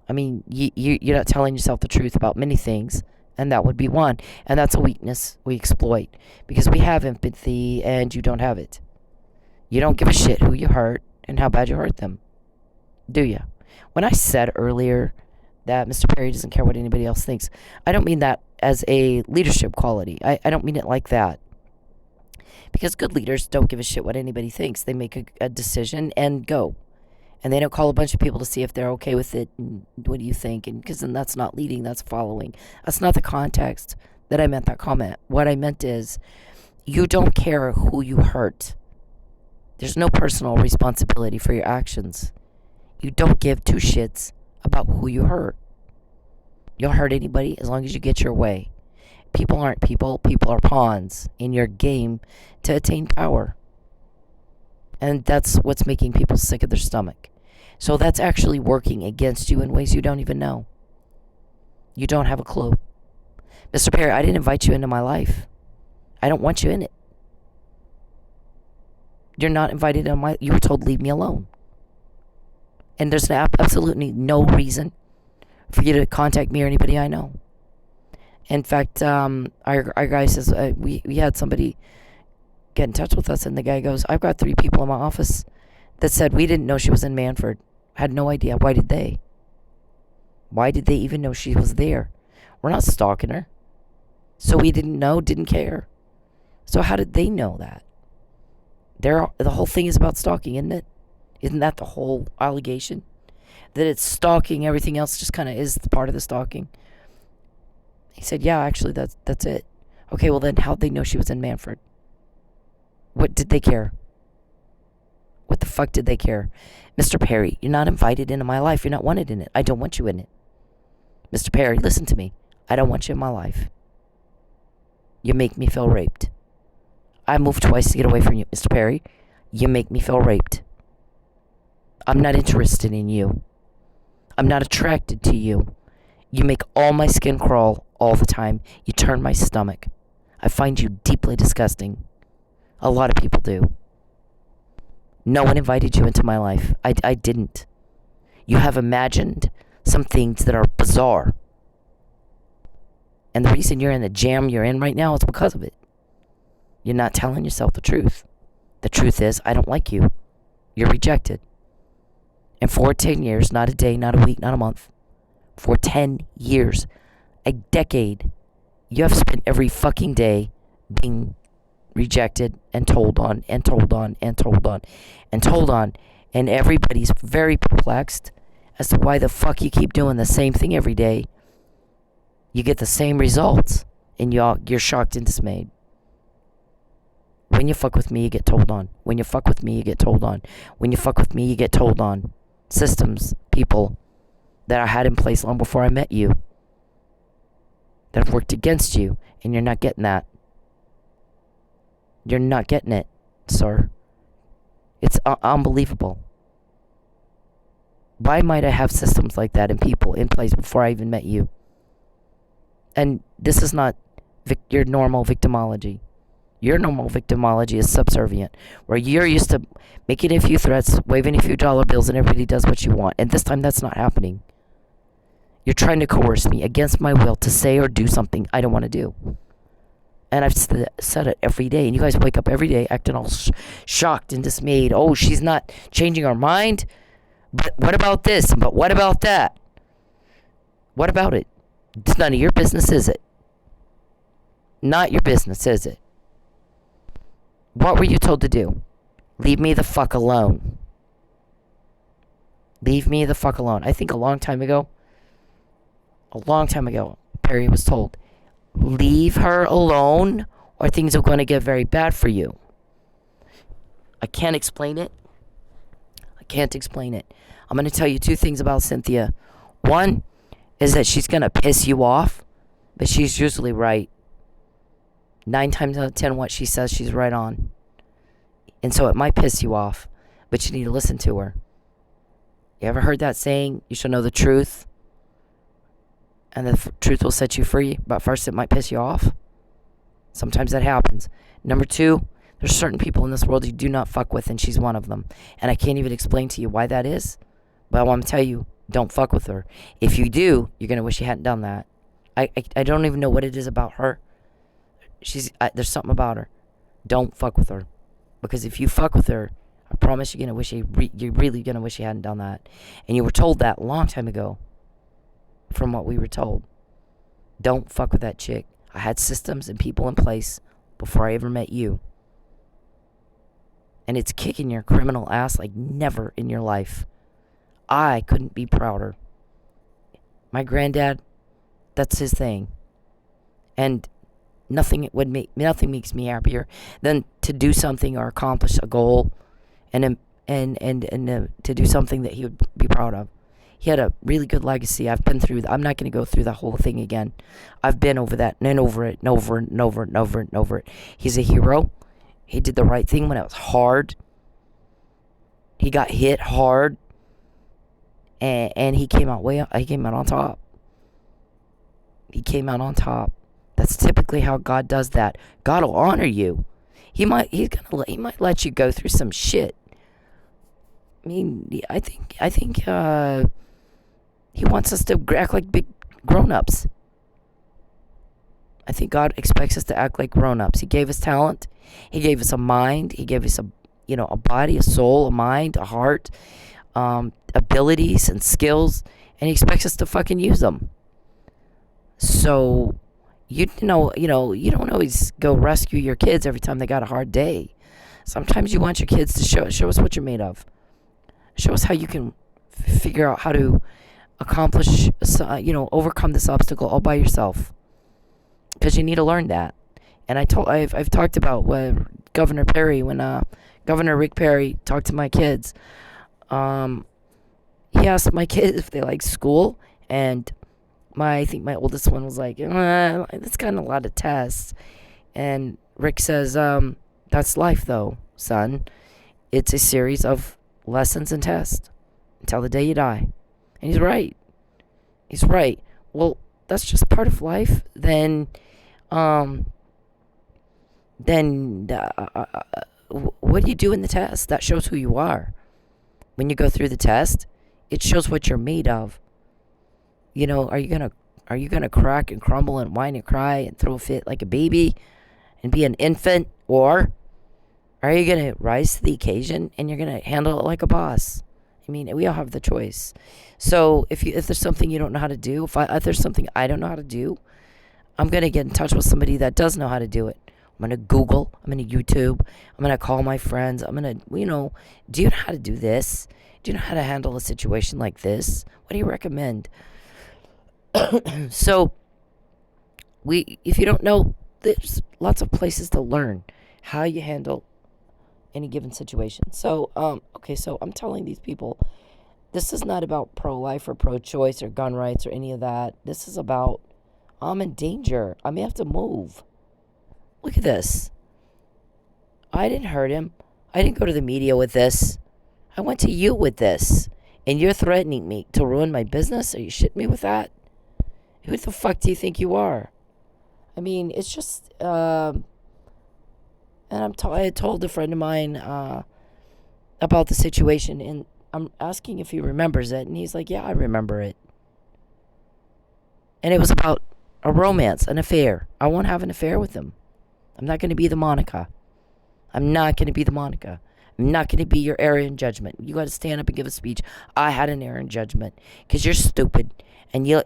Speaker 1: I mean, you're not telling yourself the truth about many things, and that would be one. And that's a weakness we exploit, because we have empathy and you don't have it. You don't give a shit who you hurt and how bad you hurt them. Do you? When I said earlier that Mr. Perry doesn't care what anybody else thinks, I don't mean that as a leadership quality. I don't mean it like that. Because good leaders don't give a shit what anybody thinks. They make a decision and go. And they don't call a bunch of people to see if they're okay with it and what do you think. And because then that's not leading, that's following. That's not the context that I meant that comment. What I meant is, you don't care who you hurt. There's no personal responsibility for your actions. You don't give two shits about who you hurt. You'll hurt anybody as long as you get your way. People aren't people. People are pawns in your game to attain power. And that's what's making people sick of their stomach. So that's actually working against you in ways you don't even know. You don't have a clue. Mr. Perry, I didn't invite you into my life. I don't want you in it. You're not invited in you were told leave me alone. And there's absolutely no reason for you to contact me or anybody I know. In fact, our guy says, we had somebody get in touch with us, and the guy goes, I've got 3 people in my office that said we didn't know she was in Manford. Had no idea. Why did they? Why did they even know she was there? We're not stalking her. So we didn't know, didn't care. So how did they know that? The whole thing is about stalking, isn't it? Isn't that the whole allegation? That it's stalking, everything else just kind of is the part of the stalking. He said, yeah, actually, that's it. Okay, well then how'd they know she was in Manford? What did they care? What the fuck did they care? Mr. Perry, you're not invited into my life. You're not wanted in it. I don't want you in it. Mr. Perry, listen to me. I don't want you in my life. You make me feel raped. I moved twice to get away from you. Mr. Perry, you make me feel raped. I'm not interested in you. I'm not attracted to you. You make all my skin crawl all the time. You turn my stomach. I find you deeply disgusting. A lot of people do. No one invited you into my life. I didn't. You have imagined some things that are bizarre. And the reason you're in the jam you're in right now is because of it. You're not telling yourself the truth. The truth is, I don't like you. You're rejected. And for 10 years, not a day, not a week, not a month, for 10 years, a decade, you have spent every fucking day being rejected and told on and told on and told on and told on. And everybody's very perplexed as to why the fuck you keep doing the same thing every day. You get the same results, and you're shocked and dismayed. When you fuck with me, you get told on. When you fuck with me, you get told on. When you fuck with me, you get told on. Systems, people that I had in place long before I met you, that have worked against you, and you're not getting that. You're not getting it, sir. It's unbelievable. Why might I have systems like that and people in place before I even met you? And this is not your normal victimology. Your normal victimology is subservient, where you're used to making a few threats, waving a few dollar bills, and everybody does what you want. And this time that's not happening. You're trying to coerce me against my will to say or do something I don't want to do. And I've said it every day. And you guys wake up every day acting all shocked and dismayed. Oh, she's not changing her mind? But what about this? But what about that? What about it? It's none of your business, is it? Not your business, is it? What were you told to do? Leave me the fuck alone. Leave me the fuck alone. I think a long time ago, Perry was told, leave her alone or things are going to get very bad for you. I can't explain it. I'm going to tell you two things about Cynthia. One is that she's going to piss you off, but she's usually right. 9 times out of 10, what she says, she's right on. And so it might piss you off, but you need to listen to her. You ever heard that saying, you shall know the truth, and the truth will set you free? But first, it might piss you off. Sometimes that happens. Number 2, there's certain people in this world you do not fuck with, and she's one of them. And I can't even explain to you why that is, but I want to tell you, don't fuck with her. If you do, you're going to wish you hadn't done that. I don't even know what it is about her. There's something about her. Don't fuck with her. Because if you fuck with her, I promise you're really going to wish you hadn't done that. And you were told that a long time ago, from what we were told. Don't fuck with that chick. I had systems and people in place before I ever met you. And it's kicking your criminal ass like never in your life. I couldn't be prouder. My granddad, that's his thing. And nothing makes me happier than to do something or accomplish a goal and to do something that he would be proud of. He had a really good legacy. I've been through that. I'm not going to go through the whole thing again. I've been over that and over it and over and over and over and over it. He's a hero. He did the right thing when it was hard. He got hit hard, and he came out on top. He came out on top. That's typically how God does that. God will honor you. He might let you go through some shit. I mean, I think he wants us to act like big grown-ups. I think God expects us to act like grown-ups. He gave us talent. He gave us a mind. He gave us a body, a soul, a mind, a heart, abilities and skills, and he expects us to fucking use them. So, you don't always go rescue your kids every time they got a hard day. Sometimes you want your kids to show us what you're made of. Show us how you can figure out how to accomplish, overcome this obstacle all by yourself. Because you need to learn that. And I've talked about what Governor Perry, when Governor Rick Perry talked to my kids. He asked my kids if they like school, and I think my oldest one was like, it's kind of a lot of tests. And Rick says, that's life though, son. It's a series of lessons and tests until the day you die. And he's right. He's right. Well, that's just part of life. Then what do you do in the test? That shows who you are. When you go through the test, it shows what you're made of. Are you gonna crack and crumble and whine and cry and throw a fit like a baby and be an infant, or are you gonna rise to the occasion and you're gonna handle it like a boss I mean, we all have the choice. So if there's something you don't know how to do, if there's something I don't know how to do, I'm going to get in touch with somebody that does know how to do it. I'm going to Google, I'm going to YouTube, I'm going to call my friends. I'm going to, do you know how to do this? Do you know how to handle a situation like this? What do you recommend? So, if you don't know, there's lots of places to learn how you handle any given situation. So, so I'm telling these people, this is not about pro-life or pro-choice or gun rights or any of that. This is about, I'm in danger. I may have to move. Look at this. I didn't hurt him. I didn't go to the media with this. I went to you with this. And you're threatening me to ruin my business? Are you shitting me with that? Who the fuck do you think you are? I mean, it's just, and I told a friend of mine about the situation, and I'm asking if he remembers it, and he's like, yeah, I remember it. And it was about a romance, an affair. I won't have an affair with him. I'm not going to be the Monica. I'm not going to be the Monica. I'm not going to be your error in judgment. You got to stand up and give a speech. I had an error in judgment because you're stupid, and you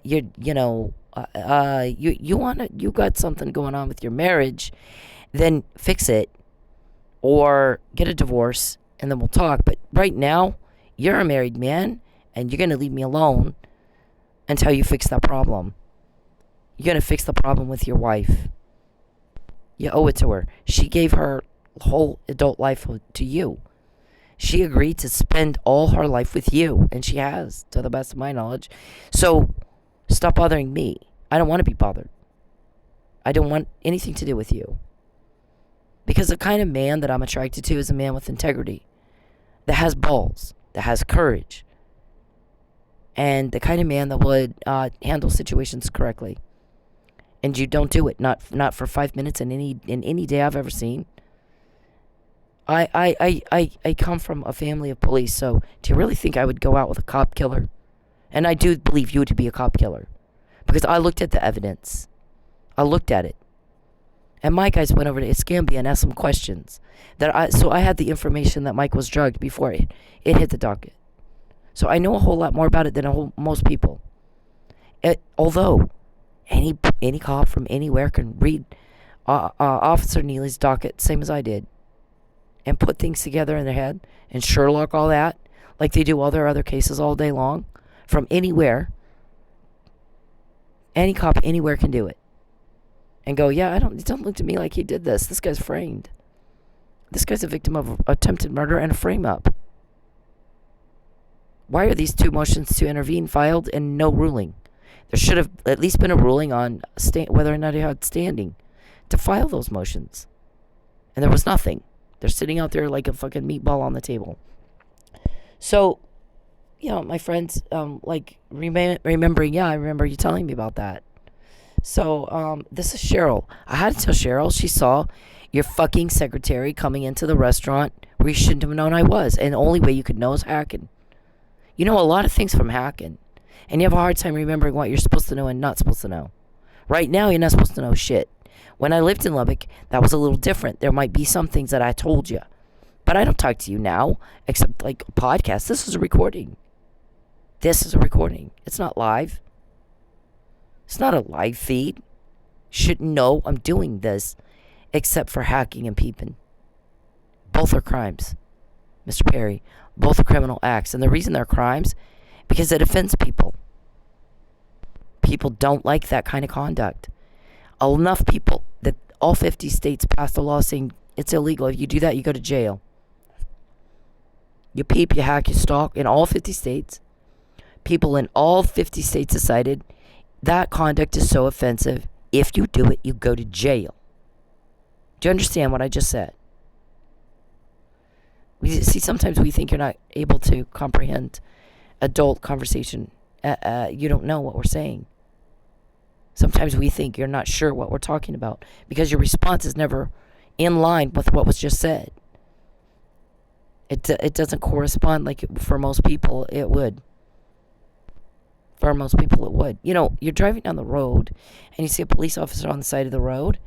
Speaker 1: got something going on with your marriage. Then fix it, or get a divorce, and then we'll talk. But right now, you're a married man, and you're going to leave me alone until you fix that problem. You're going to fix the problem with your wife. You owe it to her. She gave her whole adult life to you. She agreed to spend all her life with you, and she has, to the best of my knowledge. So stop bothering me. I don't want to be bothered. I don't want anything to do with you. Because the kind of man that I'm attracted to is a man with integrity, that has balls, that has courage, and the kind of man that would handle situations correctly. And you don't do it, not for 5 minutes in any day I've ever seen. I come from a family of police, so do you really think I would go out with a cop killer? And I do believe you to be a cop killer, because I looked at the evidence. I looked at it. And my guys went over to Escambia and asked some questions. So I had the information that Mike was drugged before it hit the docket. So I know a whole lot more about it than most people. Although any cop from anywhere can read Officer Neely's docket, same as I did, and put things together in their head and Sherlock all that, like they do all their other cases all day long, from anywhere. Any cop anywhere can do it. And go, yeah, it don't look to me like he did this. This guy's framed. This guy's a victim of attempted murder and a frame-up. Why are these 2 motions to intervene filed and no ruling? There should have at least been a ruling on whether or not he had standing to file those motions. And there was nothing. They're sitting out there like a fucking meatball on the table. So, my friends, remembering, I remember you telling me about that. So, this is Cheryl. I had to tell Cheryl. She saw your fucking secretary coming into the restaurant where you shouldn't have known I was. And the only way you could know is hacking. You know a lot of things from hacking. And you have a hard time remembering what you're supposed to know and not supposed to know. Right now, you're not supposed to know shit. When I lived in Lubbock, that was a little different. There might be some things that I told you. But I don't talk to you now, except like a podcast. This is a recording. It's not live. It's not a live feed. Shouldn't know I'm doing this, except for hacking and peeping. Both are crimes, Mr. Perry. Both are criminal acts. And the reason they're crimes, because it offends people. People don't like that kind of conduct. Enough people that all 50 states passed a law saying it's illegal. If you do that, you go to jail. You peep, you hack, you stalk in all 50 states. People in all 50 states decided that conduct is so offensive. If you do it, you go to jail. Do you understand what I just said? Sometimes we think you're not able to comprehend adult conversation. You don't know what we're saying. Sometimes we think you're not sure what we're talking about because your response is never in line with what was just said. It doesn't correspond like for most people it would. For most people it would. You're driving down the road and you see a police officer on the side of the road,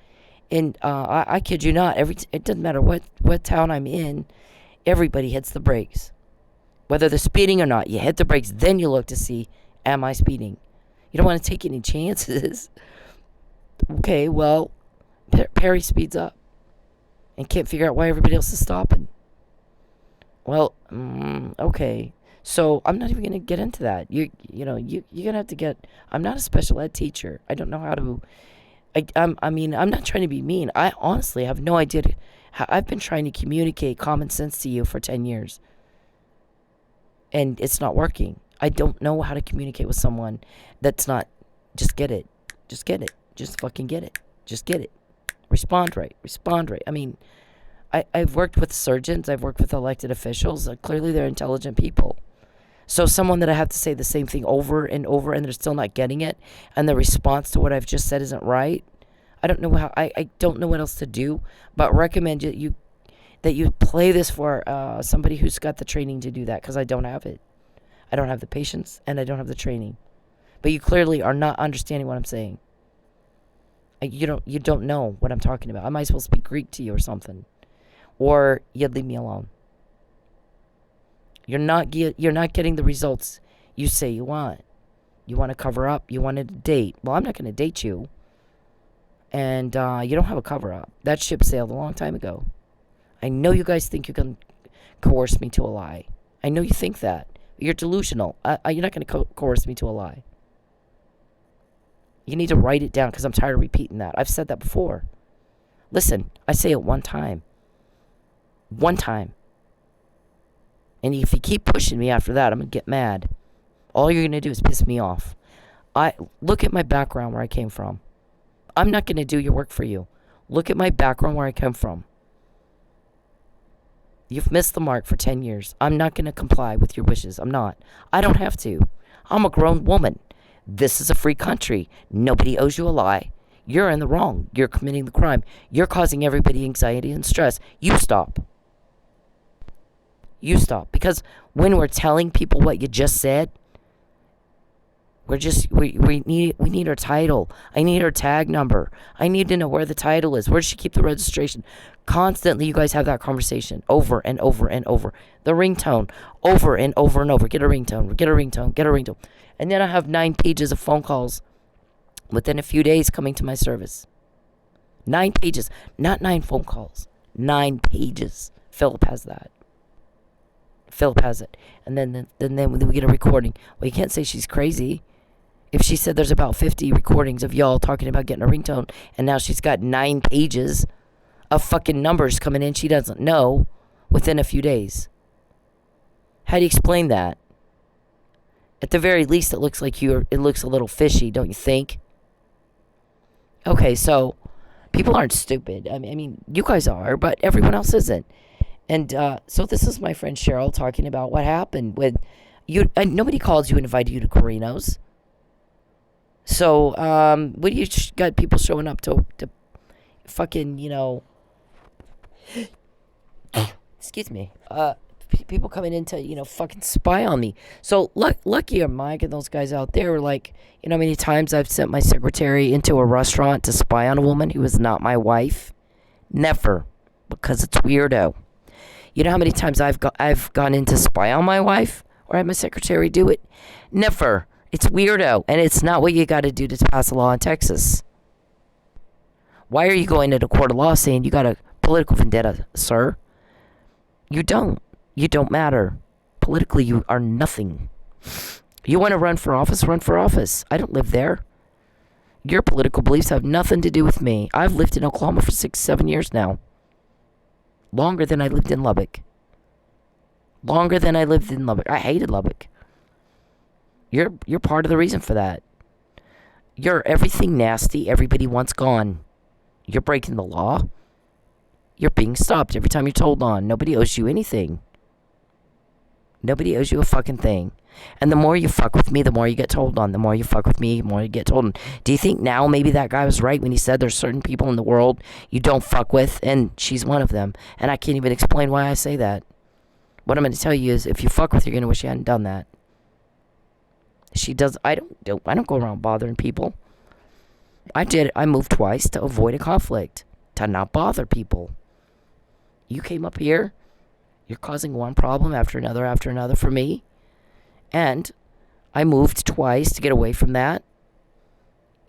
Speaker 1: and I kid you not, it doesn't matter what town I'm in, everybody hits the brakes. Whether they're speeding or not, you hit the brakes, then you look to see, am I speeding? You don't want to take any chances. Okay, well, Perry speeds up and can't figure out why everybody else is stopping. Well, okay. So I'm not even going to get into that. You're going to have to get... I'm not a special ed teacher. I don't know how to... I'm not trying to be mean. I honestly have no idea how... I've been trying to communicate common sense to you for 10 years. And it's not working. I don't know how to communicate with someone that's not... Just get it. Just get it. Just fucking get it. Just get it. Respond right. Respond right. I mean... I've worked with surgeons. I've worked with elected officials. Clearly, they're intelligent people. So someone that I have to say the same thing over and over and they're still not getting it, and the response to what I've just said isn't right, I don't know how. I don't know what else to do, but recommend that you play this for somebody who's got the training to do that, because I don't have it. I don't have the patience and I don't have the training. But you clearly are not understanding what I'm saying. You don't know what I'm talking about. I might as well speak Greek to you or something. Or you'd leave me alone. You're not getting the results you say you want. You want to cover up. You wanted to date. Well, I'm not going to date you. And you don't have a cover up. That ship sailed a long time ago. I know you guys think you can coerce me to a lie. I know you think that. You're delusional. You're not going to coerce me to a lie. You need to write it down, because I'm tired of repeating that. I've said that before. Listen, I say it one time. One time. And if you keep pushing me after that, I'm going to get mad. All you're going to do is piss me off. Look at my background where I came from. I'm not going to do your work for you. Look at my background where I come from. You've missed the mark for 10 years. I'm not going to comply with your wishes. I'm not. I don't have to. I'm a grown woman. This is a free country. Nobody owes you a lie. You're in the wrong. You're committing the crime. You're causing everybody anxiety and stress. You stop. You stop. Because when we're telling people what you just said, we need her title. I need her tag number. I need to know where the title is. Where does she keep the registration? Constantly, you guys have that conversation over and over and over. The ringtone, over and over and over. Get a ringtone. Get a ringtone. Get a ringtone. And then I have 9 pages of phone calls within a few days coming to my service. 9 pages. Not 9 phone calls. 9 pages. Philip has that. Philip has it. And then we get a recording. Well, you can't say she's crazy. If she said there's about 50 recordings of y'all talking about getting a ringtone, and now she's got 9 pages of fucking numbers coming in she doesn't know within a few days. How do you explain that? At the very least, it looks like it looks a little fishy, don't you think? Okay, so people aren't stupid. I mean, you guys are, but everyone else isn't. And so this is my friend Cheryl talking about what happened with you. And nobody called you and invited you to Carino's. So what do you got people showing up to fucking, excuse me, people coming in to, fucking spy on me. So lucky Mike and those guys out there were like, how many times I've sent my secretary into a restaurant to spy on a woman who is not my wife? Never, because it's weirdo. You know how many times I've gone in to spy on my wife or had my secretary do it? Never. It's weirdo, and it's not what you got to do to pass a law in Texas. Why are you going to the court of law saying you got a political vendetta, sir? You don't. You don't matter. Politically, you are nothing. You want to run for office? Run for office. I don't live there. Your political beliefs have nothing to do with me. I've lived in Oklahoma for 6-7 years now. Longer than I lived in Lubbock. Longer than I lived in Lubbock. I hated Lubbock. You're part of the reason for that. You're everything nasty everybody wants gone. You're breaking the law. You're being stopped every time you're told on. Nobody owes you anything. Nobody owes you a fucking thing. And the more you fuck with me, the more you get told on. The more you fuck with me, the more you get told on. Do you think now maybe that guy was right when he said there's certain people in the world you don't fuck with, and she's one of them? And I can't even explain why I say that. What I'm going to tell you is, if you fuck with her, you're going to wish you hadn't done that. She does. I don't go around bothering people. I moved twice to avoid a conflict, to not bother people. You came up here You're causing one problem after another for me. And I moved twice to get away from that.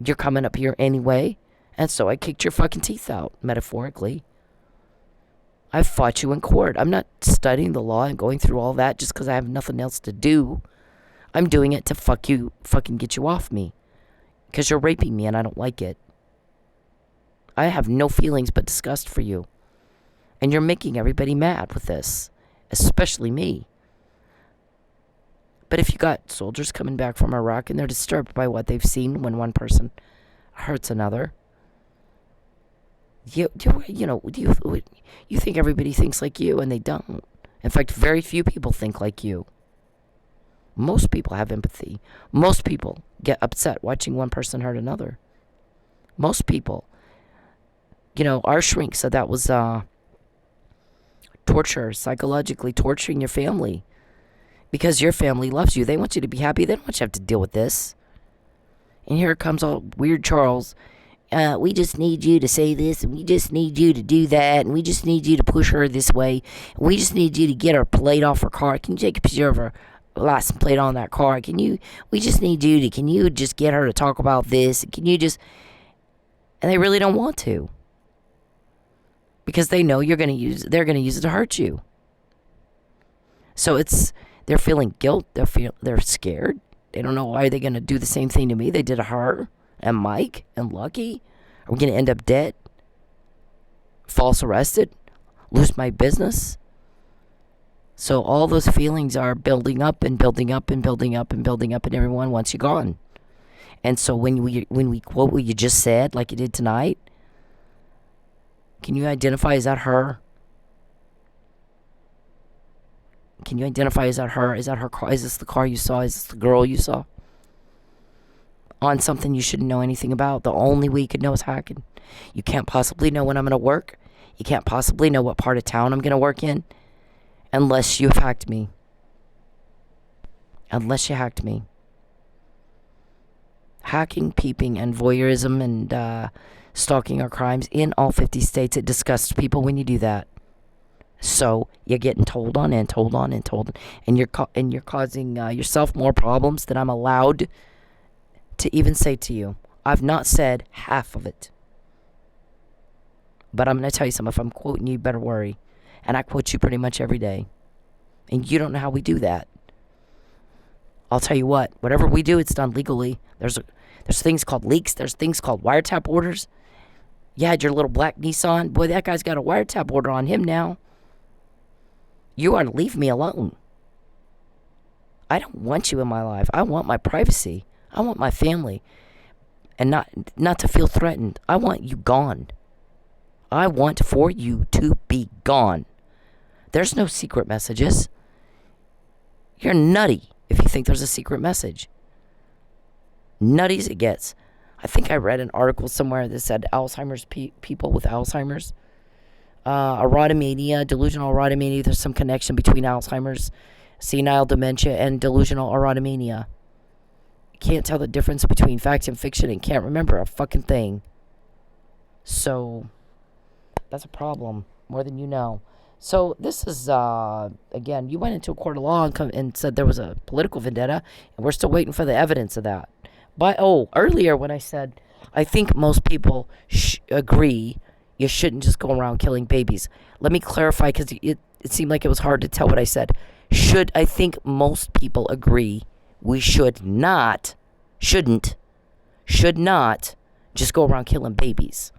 Speaker 1: You're coming up here anyway. And so I kicked your fucking teeth out, metaphorically. I fought you in court. I'm not studying the law and going through all that just because I have nothing else to do. I'm doing it to fucking get you off me. Because you're raping me and I don't like it. I have no feelings but disgust for you. And you're making everybody mad with this. Especially me. But if you got soldiers coming back from Iraq and they're disturbed by what they've seen when one person hurts another, you think everybody thinks like you, and they don't. In fact, very few people think like you. Most people have empathy. Most people get upset watching one person hurt another. Most people. Our shrink said that was torture, psychologically torturing your family. Because your family loves you. They want you to be happy. They don't want you to have to deal with this. And here comes all weird Charles. We just need you to say this, and we just need you to do that, and we just need you to push her this way. And we just need you to get her plate off her car. Can you take a picture of her license plate on that car? Can you just get her to talk about this? Can you just... And they really don't want to. Because they know they're going to use it to hurt you. So they're feeling guilt. They're scared. They don't know why they're going to do the same thing to me they did to her and Mike and Lucky. Are we going to end up dead? False arrested? Lose my business? So all those feelings are building up and building up and building up and building up, and everyone wants you gone. And so when we quote what you just said, like you did tonight, can you identify, is that her? Can you identify, is that her? Is that her car? Is this the car you saw? Is this the girl you saw? On something you shouldn't know anything about. The only way you could know is hacking. You can't possibly know when I'm going to work. You can't possibly know what part of town I'm going to work in. Unless you hacked me. Unless you hacked me. Hacking, peeping, and voyeurism and stalking are crimes in all 50 states. It disgusts people when you do that. So you're getting told on and told on and told, and you're causing yourself more problems than I'm allowed to even say to you. I've not said half of it. But I'm going to tell you something. If I'm quoting you, better worry. And I quote you pretty much every day. And you don't know how we do that. I'll tell you what. Whatever we do, it's done legally. There's things called leaks. There's things called wiretap orders. You had your little black Nissan. Boy, that guy's got a wiretap order on him now. You ought to leave me alone. I don't want you in my life. I want my privacy. I want my family. And not to feel threatened. I want you gone. I want for you to be gone. There's no secret messages. You're nutty if you think there's a secret message. Nutty as it gets. I think I read an article somewhere that said Alzheimer's people with Alzheimer's. Erotomania, delusional erotomania. There's some connection between Alzheimer's, senile dementia, and delusional erotomania. Can't tell the difference between fact and fiction and can't remember a fucking thing. So, that's a problem. More than you know. So, this is, again, you went into a court of law and said there was a political vendetta, and we're still waiting for the evidence of that. But, earlier when I said, I think most people agree you shouldn't just go around killing babies. Let me clarify, because it seemed like it was hard to tell what I said. I think most people agree we should not just go around killing babies.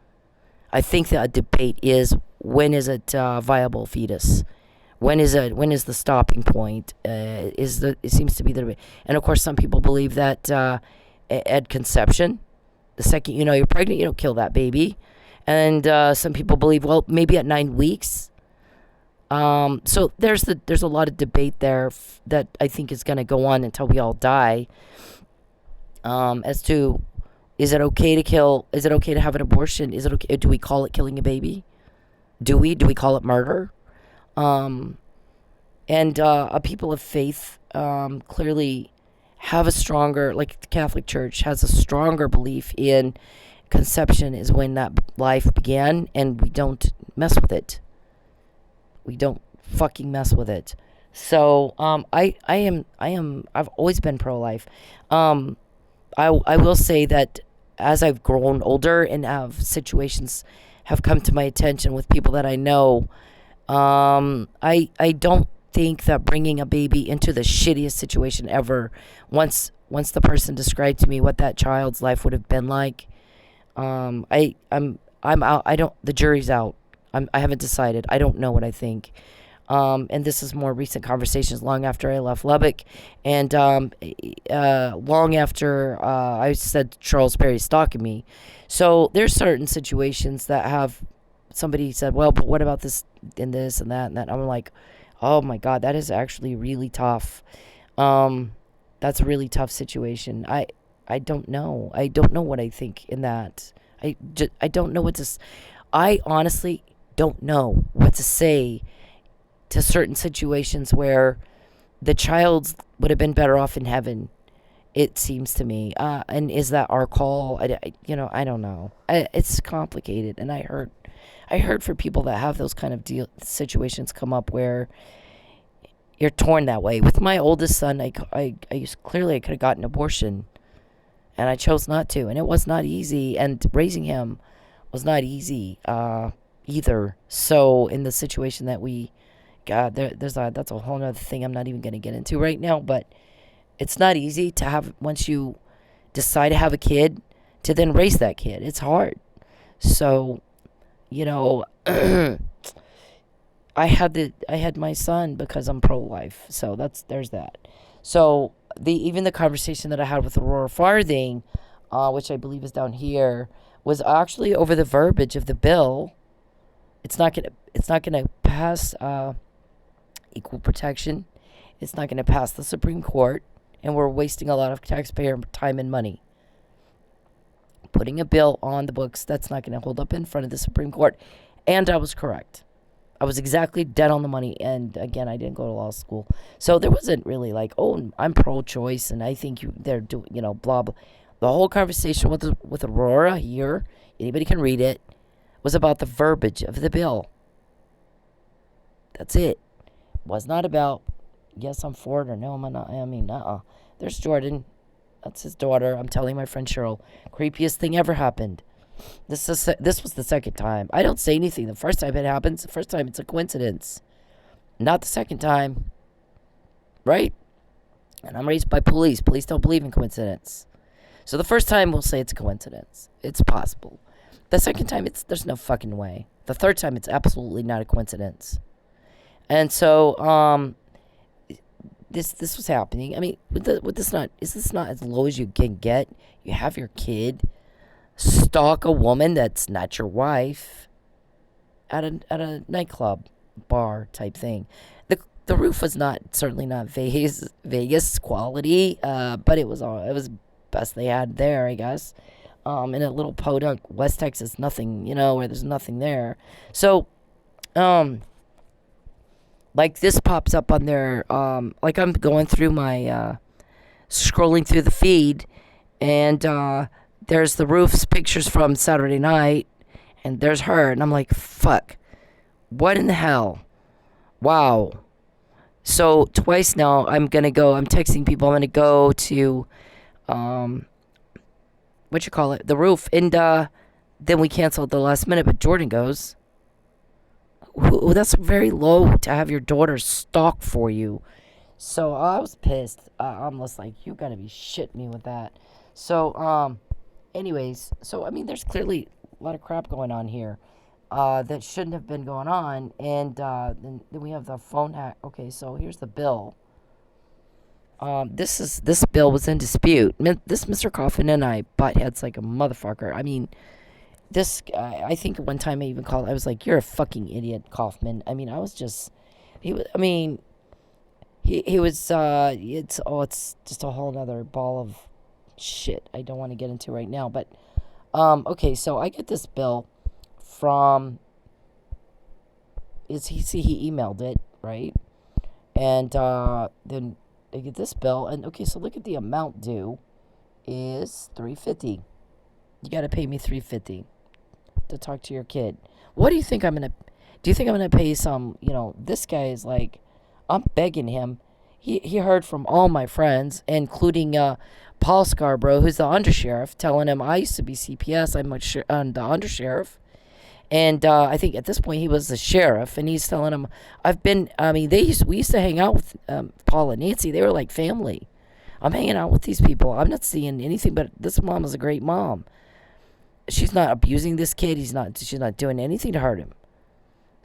Speaker 1: I think that a debate is, when is it viable fetus? When is the stopping point? It seems to be the debate. And of course, some people believe that at conception, the second you know you're pregnant, you don't kill that baby. And some people believe, well, maybe at 9 weeks. So there's a lot of debate there that I think is going to go on until we all die. As to, is it okay to kill? Is it okay to have an abortion? Is it okay? Do we call it killing a baby? Do we call it murder? And a people of faith clearly have a stronger, like the Catholic Church has a stronger belief in conception is when that life began, and we don't mess with it. We don't fucking mess with it. So I've always been pro-life. I will say that as I've grown older and have situations have come to my attention with people that I know, I don't think that bringing a baby into the shittiest situation ever, once the person described to me what that child's life would have been like, I'm out. I don't. The jury's out. I haven't decided. I don't know what I think. And this is more recent conversations long after I left Lubbock, and long after I said Charles Perry's stalking me. So there's certain situations that have somebody said, well, but what about this and this and that and that? I'm like, oh my God, that is actually really tough. That's a really tough situation. I don't know. I don't know what I think in that. I don't know what to. I honestly don't know what to say to certain situations where the child would have been better off in heaven, it seems to me. And is that our call? I don't know. It's complicated, and I heard for people that have those kind of situations come up where you're torn that way. With my oldest son, I could have gotten an abortion, and I chose not to, and it was not easy, and raising him was not easy either. So in the situation that we got, that's a whole other thing I'm not even going to get into right now, but it's not easy to have, once you decide to have a kid, to then raise that kid. It's hard. So, I had my son because I'm pro-life. So there's that. So even the conversation that I had with Aurora Farthing, which I believe is down here, was actually over the verbiage of the bill. It's not gonna pass equal protection. It's not gonna pass the Supreme Court, and we're wasting a lot of taxpayer time and money putting a bill on the books that's not gonna hold up in front of the Supreme Court. And I was correct. I was exactly dead on the money. And again, I didn't go to law school, so there wasn't really like, oh, I'm pro-choice and I think they're doing, blah blah. The whole conversation with Aurora here, anybody can read it, was about the verbiage of the bill. That's it. It was not about, yes, I'm for it or no, I'm not. I mean, There's Jordan. That's his daughter. I'm telling my friend Cheryl, creepiest thing ever happened. This was the second time. I don't say anything the first time it happens. The first time it's a coincidence. Not the second time. Right? And I'm raised by police. Police don't believe in coincidence. So the first time we'll say it's a coincidence. It's possible. The second time there's no fucking way. The third time it's absolutely not a coincidence. And so this was happening. I mean, is this not as low as you can get? You have your kid stalk a woman that's not your wife at a nightclub bar type thing. The roof was certainly not Vegas quality, but it was best they had there, I guess. In a little podunk West Texas, nothing, where there's nothing there. So like this pops up on there, like I'm going through my scrolling through the feed, and there's the roof's pictures from Saturday night, and there's her, and I'm like, fuck, what in the hell? Wow. So twice now I'm texting people, I'm gonna go to the roof, and then we canceled the last minute, but Jordan goes, that's very low to have your daughter stalk for you. So I was pissed. I'm just like, you gotta be shitting me with that. So anyways, I mean, there's clearly a lot of crap going on here that shouldn't have been going on. And then we have the phone hack. Okay, so here's the bill. This bill was in dispute. This Mr. Coffin and I butt heads like a motherfucker. I mean, this guy, I think one time I was like, you're a fucking idiot, Kaufman. I mean, it's just a whole nother ball of shit I don't want to get into right now. But okay, so I get this bill from he emailed it, right? And then I get this bill, and okay, so look at the amount due is $350. You got to pay me $350 to talk to your kid. What do you think I'm gonna Do you think I'm going to pay some, this guy is like, I'm begging him. He heard from all my friends, including Paul Scarborough, who's the undersheriff, telling him I used to be CPS, I'm the undersheriff. And I think at this point he was the sheriff, and he's telling him, we used to hang out with Paul and Nancy. They were like family. I'm hanging out with these people. I'm not seeing anything, but this mom is a great mom. She's not abusing this kid. She's not doing anything to hurt him.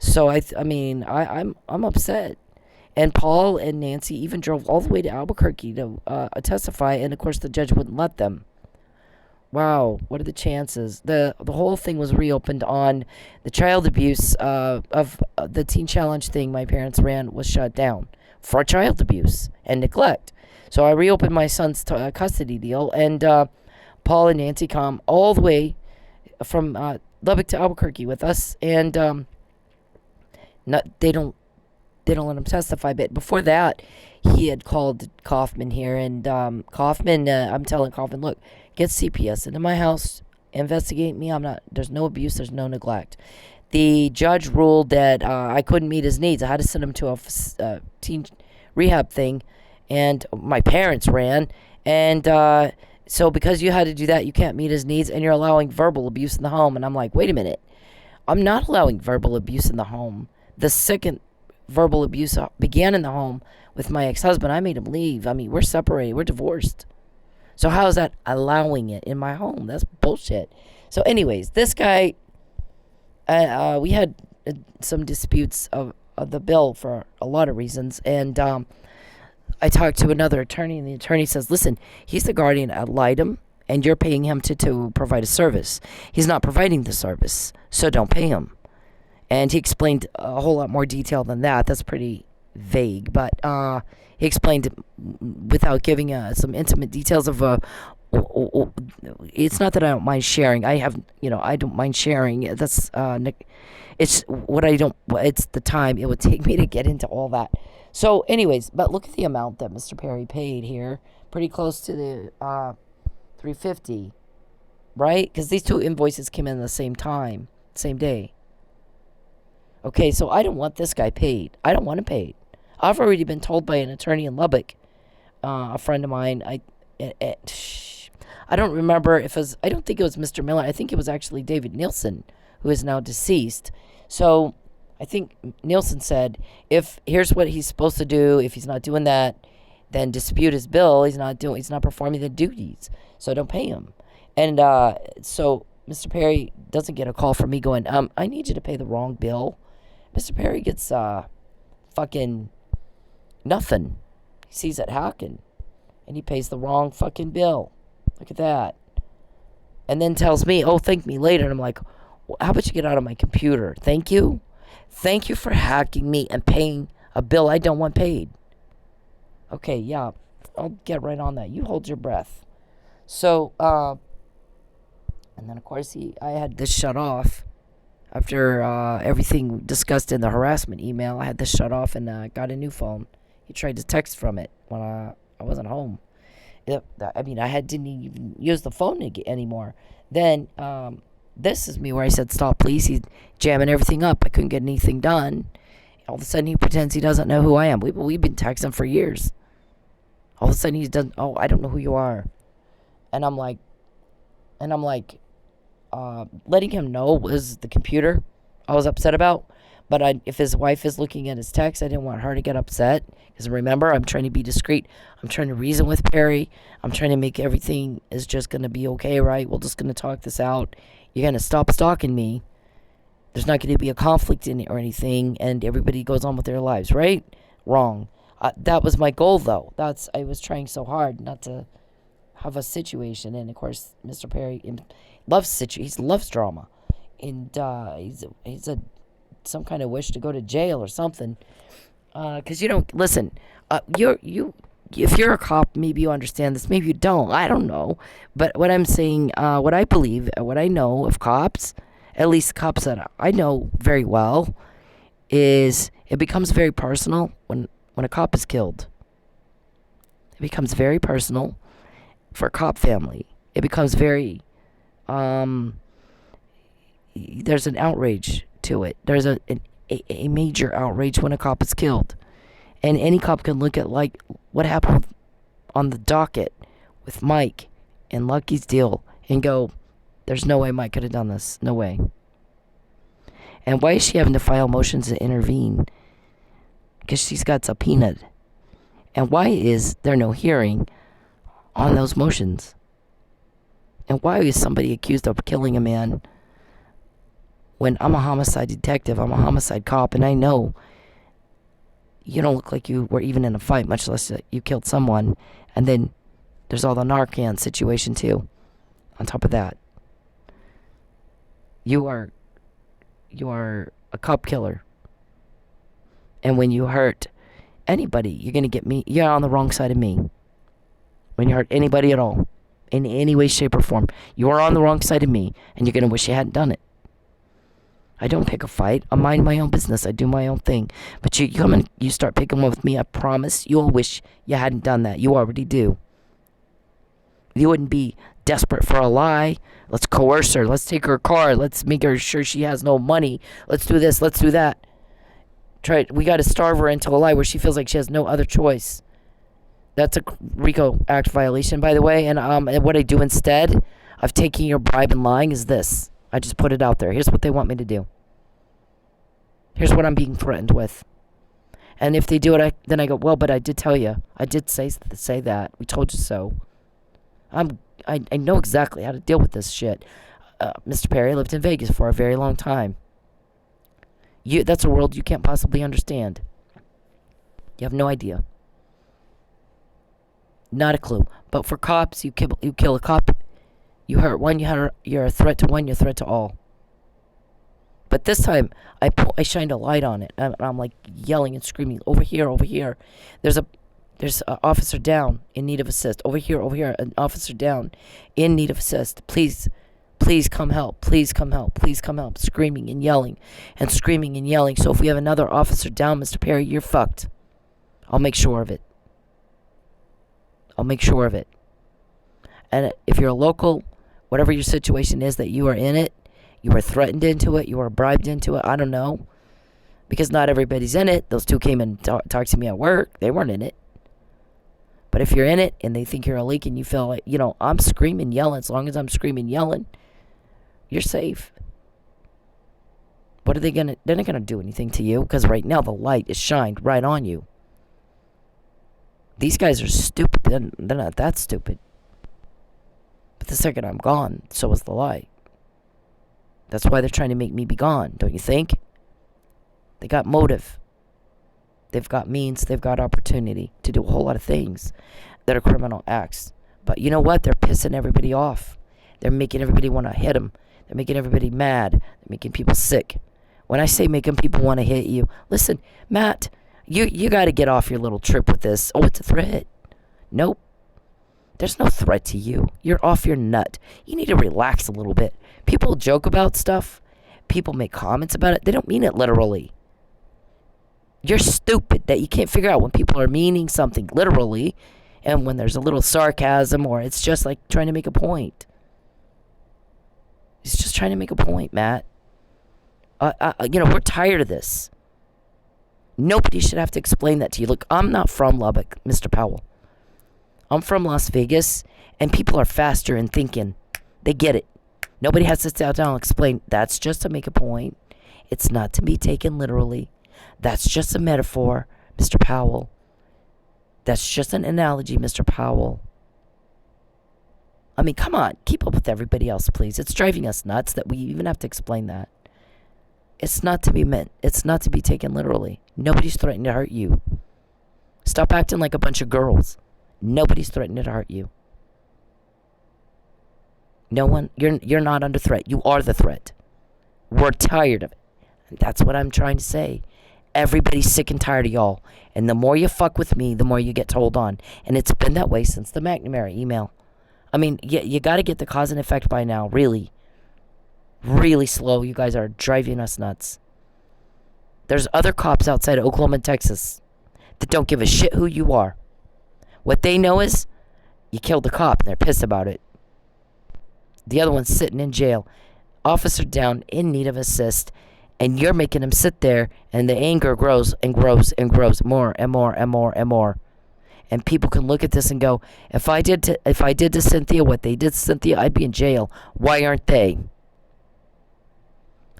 Speaker 1: So I'm upset. And Paul and Nancy even drove all the way to Albuquerque to testify, and of course the judge wouldn't let them. Wow, what are the chances? The whole thing was reopened on the child abuse of the Teen Challenge thing my parents ran was shut down for child abuse and neglect. So I reopened my son's custody deal, and Paul and Nancy come all the way from Lubbock to Albuquerque with us, and they don't let him testify. But before that, he had called Kaufman here, and Kaufman, I'm telling Kaufman, look, get CPS into my house, investigate me. There's no abuse, there's no neglect. The judge ruled that I couldn't meet his needs. I had to send him to a teen rehab thing, and my parents ran, and so because you had to do that, you can't meet his needs, and you're allowing verbal abuse in the home. And I'm like, wait a minute, I'm not allowing verbal abuse in the home. The second verbal abuse began in the home with my ex-husband. I made him leave. We're separated, we're divorced. So how is that allowing it in my home? That's bullshit. So anyways, this guy, we had some disputes of the bill for a lot of reasons, and I talked to another attorney, and the attorney says, listen, he's the guardian ad litem, and you're paying him to provide a service. He's not providing the service, so don't pay him. And he explained a whole lot more detail than that. That's pretty vague, but he explained without giving some intimate details of it's not that I don't mind sharing. I don't mind sharing. That's it's what I don't. It's the time it would take me to get into all that. So, anyways, but look at the amount that Mr. Perry paid here. Pretty close to the $350, right? Because these two invoices came in the same time, same day. Okay, so I don't want this guy paid. I don't want him paid. I've already been told by an attorney in Lubbock, a friend of mine. I don't remember if it was. I don't think it was Mr. Miller. I think it was actually David Nielsen, who is now deceased. So I think Nielsen said, here's what he's supposed to do. If he's not doing that, then dispute his bill. He's not performing the duties. So don't pay him. And so Mr. Perry doesn't get a call from me going, I need you to pay the wrong bill. Mr. Perry gets fucking nothing. He sees it hacking, and he pays the wrong fucking bill. Look at that. And then tells me, thank me later. And I'm like, how about you get out of my computer? Thank you. Thank you for hacking me and paying a bill I don't want paid. Okay, yeah, I'll get right on that. You hold your breath. So, and then of course I had this shut off after everything discussed in the harassment email. I had this shut off and got a new phone. He tried to text from it when I wasn't home. I didn't even use the phone anymore. Then this is me where I said, stop, please. He's jamming everything up. I couldn't get anything done. All of a sudden, he pretends he doesn't know who I am. We've been texting for years. All of a sudden, he's done, I don't know who you are. And I'm like, letting him know was the computer I was upset about. But if his wife is looking at his text, I didn't want her to get upset. Because remember, I'm trying to be discreet. I'm trying to reason with Perry. I'm trying to make everything is just going to be okay, right? We're just going to talk this out. You're going to stop stalking me. There's not going to be a conflict in it or anything. And everybody goes on with their lives, right? Wrong. That was my goal, though. I was trying so hard not to have a situation. And, of course, Mr. Perry he loves drama. And he's some kind of wish to go to jail or something. Because you don't listen. If you're a cop, maybe you understand this. Maybe you don't. I don't know. But what I'm saying, what I believe, what I know of cops, at least cops that I know very well, is it becomes very personal when a cop is killed. It becomes very personal for a cop family. It becomes very there's an outrage to it. There's an a major outrage when a cop is killed. And any cop can look at like what happened on the docket with Mike and Lucky's deal and go, there's no way Mike could have done this. No way. And why is she having to file motions to intervene? Because she's got subpoenaed. And why is there no hearing on those motions? And why is somebody accused of killing a man when I'm a homicide detective, I'm a homicide cop, and I know you don't look like you were even in a fight, much less that you killed someone. And then there's all the Narcan situation too. On top of that, you are a cop killer. And when you hurt anybody, you're gonna get me. You're on the wrong side of me. When you hurt anybody at all, in any way, shape, or form, you are on the wrong side of me, and you're gonna wish you hadn't done it. I don't pick a fight. I mind my own business. I do my own thing. But you come and you start picking one with me, I promise you'll wish you hadn't done that. You already do. You wouldn't be desperate for a lie. Let's coerce her. Let's take her car. Let's make her sure she has no money. Let's do this. Let's do that. We got to starve her into a lie where she feels like she has no other choice. That's a RICO Act violation, by the way. And what I do instead of taking your bribe and lying is this. I just put it out there. Here's what they want me to do. Here's what I'm being threatened with. And if they do it, then I go, well, but I did tell you. I did say that. We told you so. I know exactly how to deal with this shit. Mr. Perry lived in Vegas for a very long time. That's a world you can't possibly understand. You have no idea. Not a clue. But for cops, you kill a cop. You hurt one, you're a threat to one, you're a threat to all. But this time, I shined a light on it. And I'm like yelling and screaming, over here. There's an officer down in need of assist. Over here, an officer down in need of assist. Please come help. Please come help. Screaming and yelling and screaming and yelling. So if we have another officer down, Mr. Perry, you're fucked. I'll make sure of it. And if you're a local, whatever your situation is that you are in it, you were threatened into it, you were bribed into it, I don't know. Because not everybody's in it. Those two came and talked to me at work. They weren't in it. But if you're in it and they think you're a leak and you feel like, I'm screaming, yelling, as long as I'm screaming, yelling, you're safe. What are they gonna? They're not gonna do anything to you because right now the light is shined right on you. These guys are stupid. They're not that stupid. But the second I'm gone, so is the light. That's why they're trying to make me be gone, don't you think? They got motive. They've got means. They've got opportunity to do a whole lot of things that are criminal acts. But you know what? They're pissing everybody off. They're making everybody want to hit them. They're making everybody mad. They're making people sick. When I say making people want to hit you, listen, Matt, you got to get off your little trip with this. Oh, it's a threat. Nope. There's no threat to you. You're off your nut. You need to relax a little bit. People joke about stuff. People make comments about it. They don't mean it literally. You're stupid that you can't figure out when people are meaning something literally and when there's a little sarcasm or it's just like trying to make a point. It's just trying to make a point, Matt. We're tired of this. Nobody should have to explain that to you. Look, I'm not from Lubbock, Mr. Powell. I'm from Las Vegas, and people are faster in thinking. They get it. Nobody has to sit down and explain. That's just to make a point. It's not to be taken literally. That's just a metaphor, Mr. Powell. That's just an analogy, Mr. Powell. I mean, come on. Keep up with everybody else, please. It's driving us nuts that we even have to explain that. It's not to be meant. It's not to be taken literally. Nobody's threatening to hurt you. Stop acting like a bunch of girls. Nobody's threatening to hurt you. No one. You're not under threat. You are the threat. We're tired of it. And that's what I'm trying to say. Everybody's sick and tired of y'all. And the more you fuck with me, the more you get told on. And it's been that way since the McNamara email. I mean, you got to get the cause and effect by now. Really. Really slow. You guys are driving us nuts. There's other cops outside of Oklahoma and Texas that don't give a shit who you are. What they know is you killed the cop and they're pissed about it. The other one's sitting in jail. Officer down in need of assist. And you're making them sit there, and the anger grows and grows and grows more and more and more and more. And people can look at this and go, if I did to Cynthia what they did to Cynthia, I'd be in jail. Why aren't they?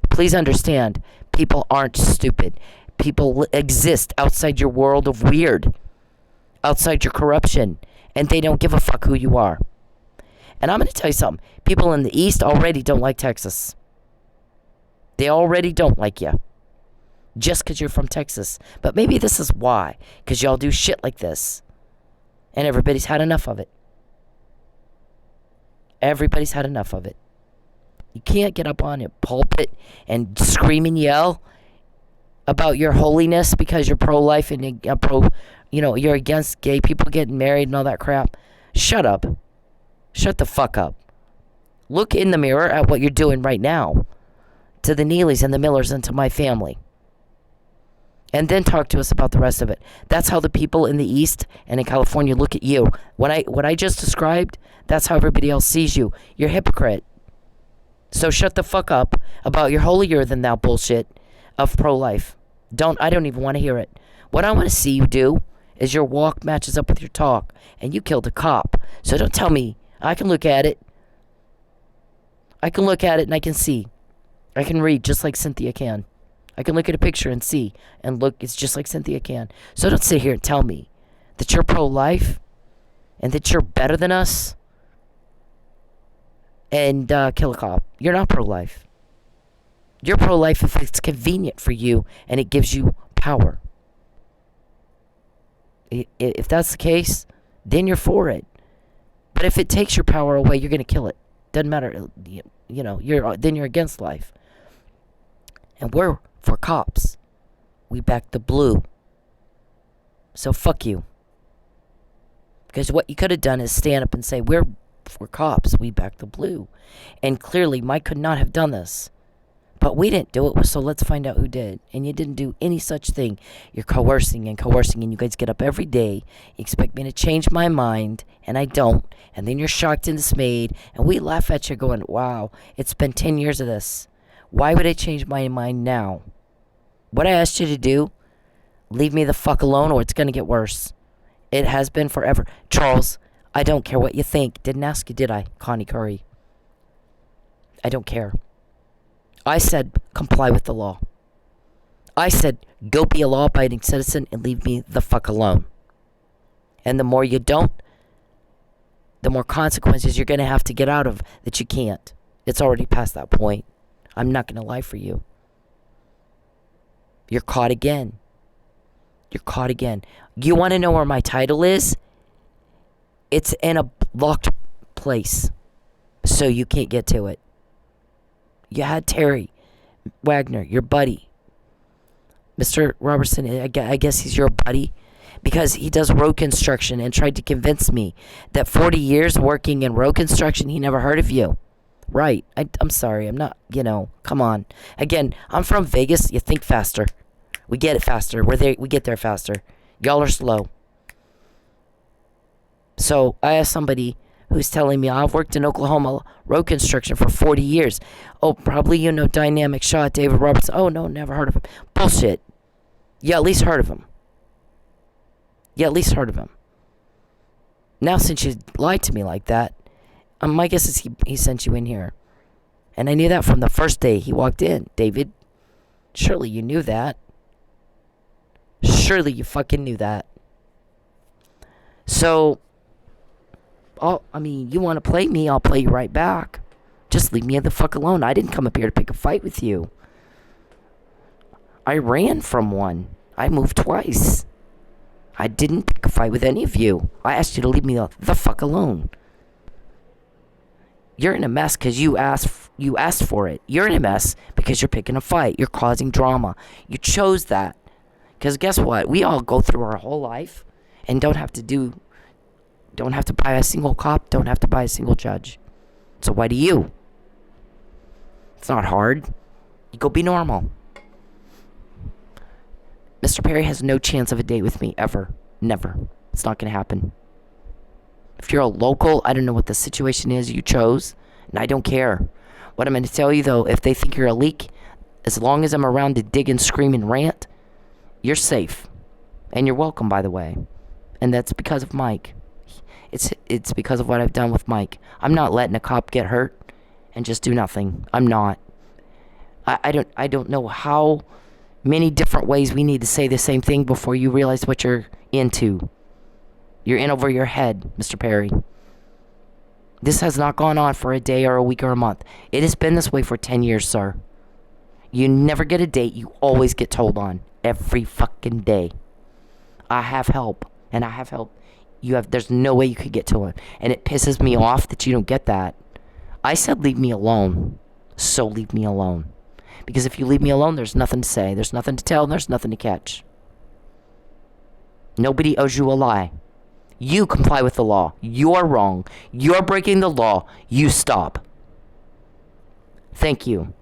Speaker 1: Please understand, people aren't stupid. People exist outside your world of weird, outside your corruption, and they don't give a fuck who you are. And I'm going to tell you something. People in the East already don't like Texas. They already don't like you. Just because you're from Texas. But maybe this is why. Because y'all do shit like this. And everybody's had enough of it. Everybody's had enough of it. You can't get up on a pulpit and scream and yell about your holiness because you're pro-life and you're against gay people getting married and all that crap. Shut up. Shut the fuck up. Look in the mirror at what you're doing right now to the Neelys and the Millers and to my family. And then talk to us about the rest of it. That's how the people in the East and in California look at you. What I just described, that's how everybody else sees you. You're a hypocrite. So shut the fuck up about your holier than thou bullshit of pro-life. I don't even want to hear it. What I want to see you do is your walk matches up with your talk. And you killed a cop. So don't tell me. I can look at it. I can look at it and I can see. I can read just like Cynthia can. I can look at a picture and see. And look, it's just like Cynthia can. So don't sit here and tell me that you're pro-life and that you're better than us and kill a cop. You're not pro-life. You're pro-life if it's convenient for you and it gives you power. If that's the case, then you're for it. But if it takes your power away, you're going to kill it. Doesn't matter. Then you're against life. And we're for cops. We back the blue. So fuck you. Because what you could have done is stand up and say, we're for cops. We back the blue. And clearly, Mike could not have done this. But we didn't do it, so let's find out who did. And you didn't do any such thing. You're coercing, and you guys get up every day. You expect me to change my mind, and I don't. And then you're shocked and dismayed, and we laugh at you going, wow, it's been 10 years of this. Why would I change my mind now? What I asked you to do, leave me the fuck alone, or it's going to get worse. It has been forever. Charles, I don't care what you think. Didn't ask you, did I, Connie Curry? I don't care. I said, comply with the law. I said, go be a law-abiding citizen and leave me the fuck alone. And the more you don't, the more consequences you're going to have to get out of that you can't. It's already past that point. I'm not going to lie for you. You're caught again. You're caught again. You want to know where my title is? It's in a locked place, so you can't get to it. You had Terry Wagner, your buddy. Mr. Robertson, I guess he's your buddy because he does road construction and tried to convince me that 40 years working in road construction, he never heard of you. Right. I'm sorry. I'm not, come on. Again, I'm from Vegas. You think faster. We get it faster. We get there faster. Y'all are slow. So I asked somebody who's telling me, I've worked in Oklahoma road construction for 40 years. Oh, probably you know Dynamic Shot, David Robertson. Oh, no, never heard of him. Bullshit. You at least heard of him. Now, since you lied to me like that, my guess is he sent you in here. And I knew that from the first day he walked in, David. Surely you knew that. Surely you fucking knew that. So, you want to play me, I'll play you right back. Just leave me the fuck alone. I didn't come up here to pick a fight with you. I ran from one. I moved twice. I didn't pick a fight with any of you. I asked you to leave me the fuck alone. You're in a mess because you asked for it. You're in a mess because you're picking a fight. You're causing drama. You chose that. Because guess what? We all go through our whole life and don't have to buy a single cop, don't have to buy a single judge. So why do you? It's not hard. You go be normal. Mr. Perry has no chance of a date with me, ever. Never. It's not going to happen. If you're a local, I don't know what the situation is you chose, and I don't care. What I'm going to tell you, though, if they think you're a leak, As long as I'm around to dig and scream and rant, you're safe. And you're welcome, by the way. And that's because of Mike. It's because of what I've done with Mike. I'm not letting a cop get hurt and just do nothing. I'm not. I don't know how many different ways we need to say the same thing before you realize what you're into. You're in over your head, Mr. Perry. This has not gone on for a day or a week or a month. It has been this way for 10 years, sir. You never get a date. You always get told on. Every fucking day. I have help. And I have help. There's no way you could get to him. And it pisses me off that you don't get that. I said leave me alone. So leave me alone. Because if you leave me alone, there's nothing to say. There's nothing to tell. And there's nothing to catch. Nobody owes you a lie. You comply with the law. You're wrong. You're breaking the law. You stop. Thank you.